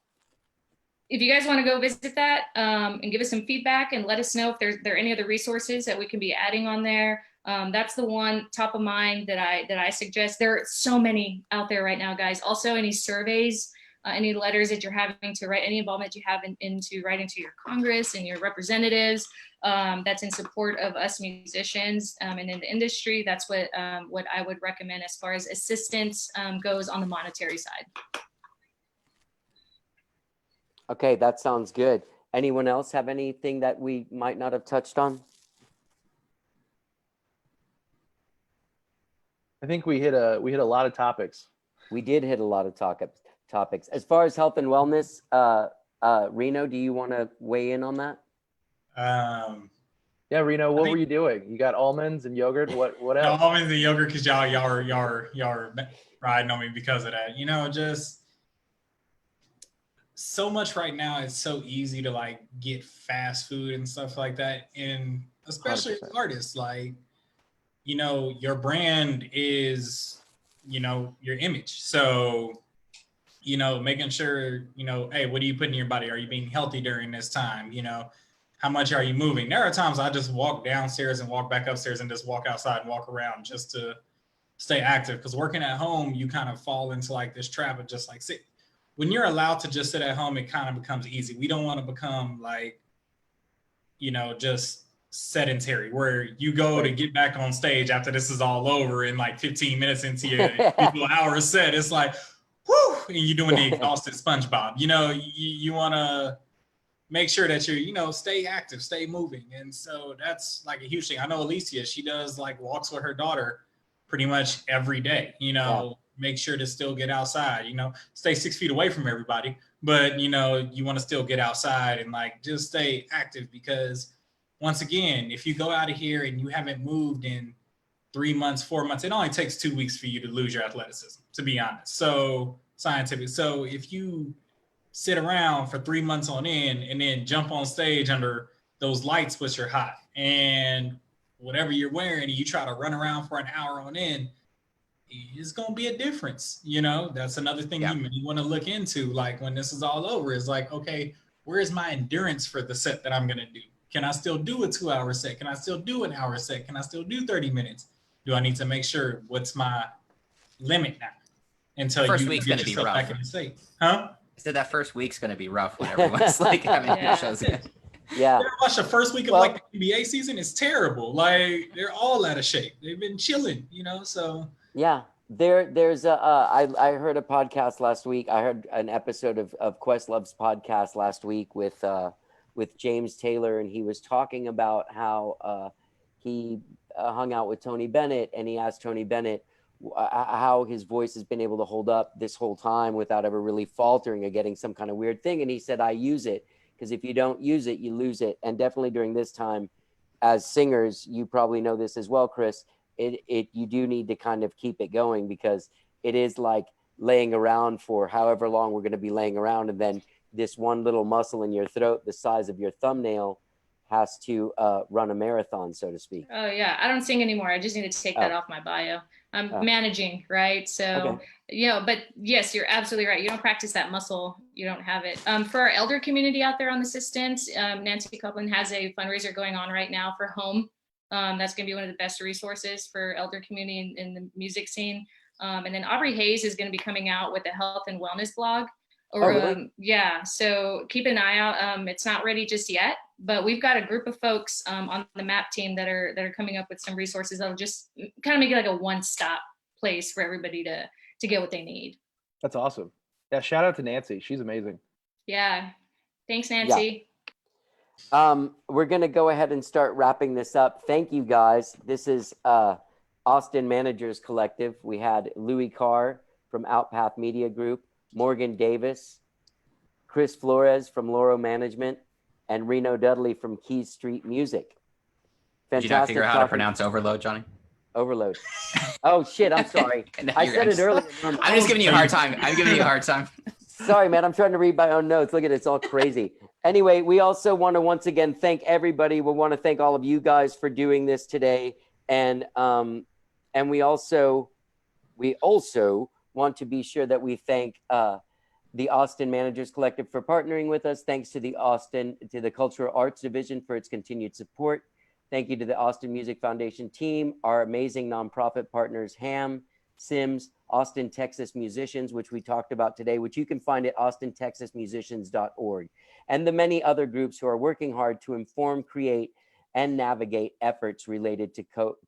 if you guys want to go visit that and give us some feedback and let us know if there are any other resources that we can be adding on there. That's the one top of mind that I suggest. There are so many out there right now, guys. Also, any surveys, any letters that you're having to write, any involvement you have into writing to your Congress and your representatives, that's in support of us musicians and in the industry. That's what I would recommend as far as assistance goes on the monetary side. Okay, that sounds good. Anyone else have anything that we might not have touched on? I think we hit a lot of topics. We did hit a lot of topics. As far as health and wellness, Reno, do you want to weigh in on that? Yeah, Reno, what were you doing? You got almonds and yogurt. What else? Almonds and yogurt, because y'all are riding on me because of that. Just so much right now. It's so easy to like get fast food and stuff like that, and especially as artists, like your brand is your image. So making sure hey, what are you putting in your body? Are you being healthy during this time? How much are you moving? There are times I just walk downstairs and walk back upstairs and just walk outside and walk around just to stay active. Because working at home, you kind of fall into like this trap of just like sit. When you're allowed to just sit at home, it kind of becomes easy. We don't want to become like, just sedentary, where you go to get back on stage after this is all over and like 15 minutes into your hour set. It's like, whew, and you're doing the exhausted SpongeBob. You want to make sure that you're, stay active, stay moving. And so that's like a huge thing. I know Alicia, she does like walks with her daughter pretty much every day, make sure to still get outside, stay 6 feet away from everybody, but you want to still get outside and like just stay active, because once again, if you go out of here and you haven't moved in 3 months, 4 months, it only takes 2 weeks for you to lose your athleticism, to be honest. So scientific. So if you sit around for 3 months on end and then jump on stage under those lights which are hot and whatever you're wearing, and you try to run around for an hour on end, it's going to be a difference. That's another thing you want to look into. Like when this is all over, is like, okay, where's my endurance for the set that I'm going to do? Can I still do a 2-hour set? Can I still do an hour set? Can I still do 30 minutes? Do I need to make sure what's my limit now? Until first you week's get going to be yourself rough. back in the state. Huh? I said that first week's going to be rough when everyone's like having Yeah. shows. Yeah. You ever watch the first week of like the NBA season? It's terrible. Like they're all out of shape. They've been chilling, so. Yeah. There's I heard a podcast last week. I heard an episode of Questlove's podcast last week with James Taylor, and he was talking about how he hung out with Tony Bennett, and he asked Tony Bennett how his voice has been able to hold up this whole time without ever really faltering or getting some kind of weird thing. And he said, I use it, because if you don't use it, you lose it. And definitely during this time, as singers, you probably know this as well, Cris, you do need to kind of keep it going, because it is like laying around for however long we're going to be laying around. And then this one little muscle in your throat, the size of your thumbnail, has to run a marathon, so to speak. Oh yeah, I don't sing anymore. I just need to take that off my bio. I'm managing, right? So, but yes, you're absolutely right. You don't practice that muscle, you don't have it. For our elder community out there on the assistants, Nancy Copeland has a fundraiser going on right now for home. That's going to be one of the best resources for elder community in the music scene. And then Aubrey Hayes is going to be coming out with a health and wellness blog. Really? So keep an eye out. It's not ready just yet, but we've got a group of folks on the MAP team that are coming up with some resources that'll just kind of make it like a one-stop place for everybody to get what they need. That's awesome. Yeah, shout out to Nancy. She's amazing. Yeah. Thanks, Nancy. Yeah. We're going to go ahead and start wrapping this up. Thank you, guys. This is Austin Managers Collective. We had Louie Carr from Outpath Media Group, Morgan Davis, Chris Flores from LORO Management, and Reno Dudley from KeyzStreet Music. Did you not figure out how to pronounce overload, Johnny? Overload. Oh, shit. I'm sorry. No, I said it earlier. I'm just giving you a hard time. Sorry, man. I'm trying to read my own notes. Look at it. It's all crazy. Anyway, we also want to once again thank everybody. We want to thank all of you guys for doing this today. And we also want to be sure that we thank the Austin Managers Collective for partnering with us. Thanks to the Cultural Arts Division for its continued support. Thank you to the Austin Music Foundation team, our amazing nonprofit partners, HAM, Sims, Austin, Texas Musicians, which we talked about today, which you can find at austintexasmusicians.org, and the many other groups who are working hard to inform, create, and navigate efforts related to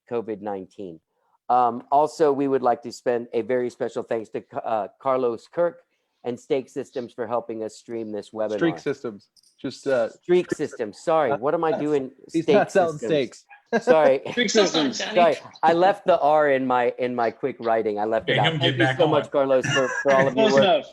COVID-19. Also, we would like to spend a very special thanks to Carlos Kirk and Stake Systems for helping us stream this webinar. Streak Systems. Streak Systems. Sorry, what am I doing? He's not selling steaks. Sorry. Streak Systems. Sorry, I left the R in my quick writing. I left it out. Thank you so much, Carlos, for all of your work.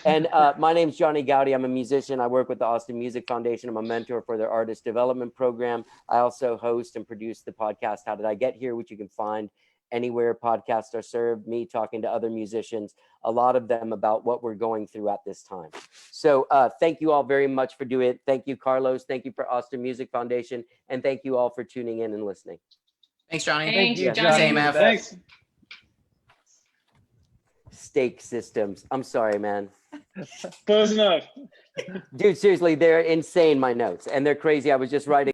And my name's Johnny Gowdy. I'm a musician. I work with the Austin Music Foundation. I'm a mentor for their artist development program. I also host and produce the podcast, How Did I Get Here?, which you can find anywhere podcasts are served, me talking to other musicians, a lot of them about what we're going through at this time. So thank you all very much for doing it. Thank you, Carlos. Thank you for Austin Music Foundation. And thank you all for tuning in and listening. Thanks, Johnny. Thank you, Johnny. Same F. Thanks. Stake Systems. I'm sorry, man. Close enough. Dude, seriously, they're insane, my notes. And they're crazy. I was just writing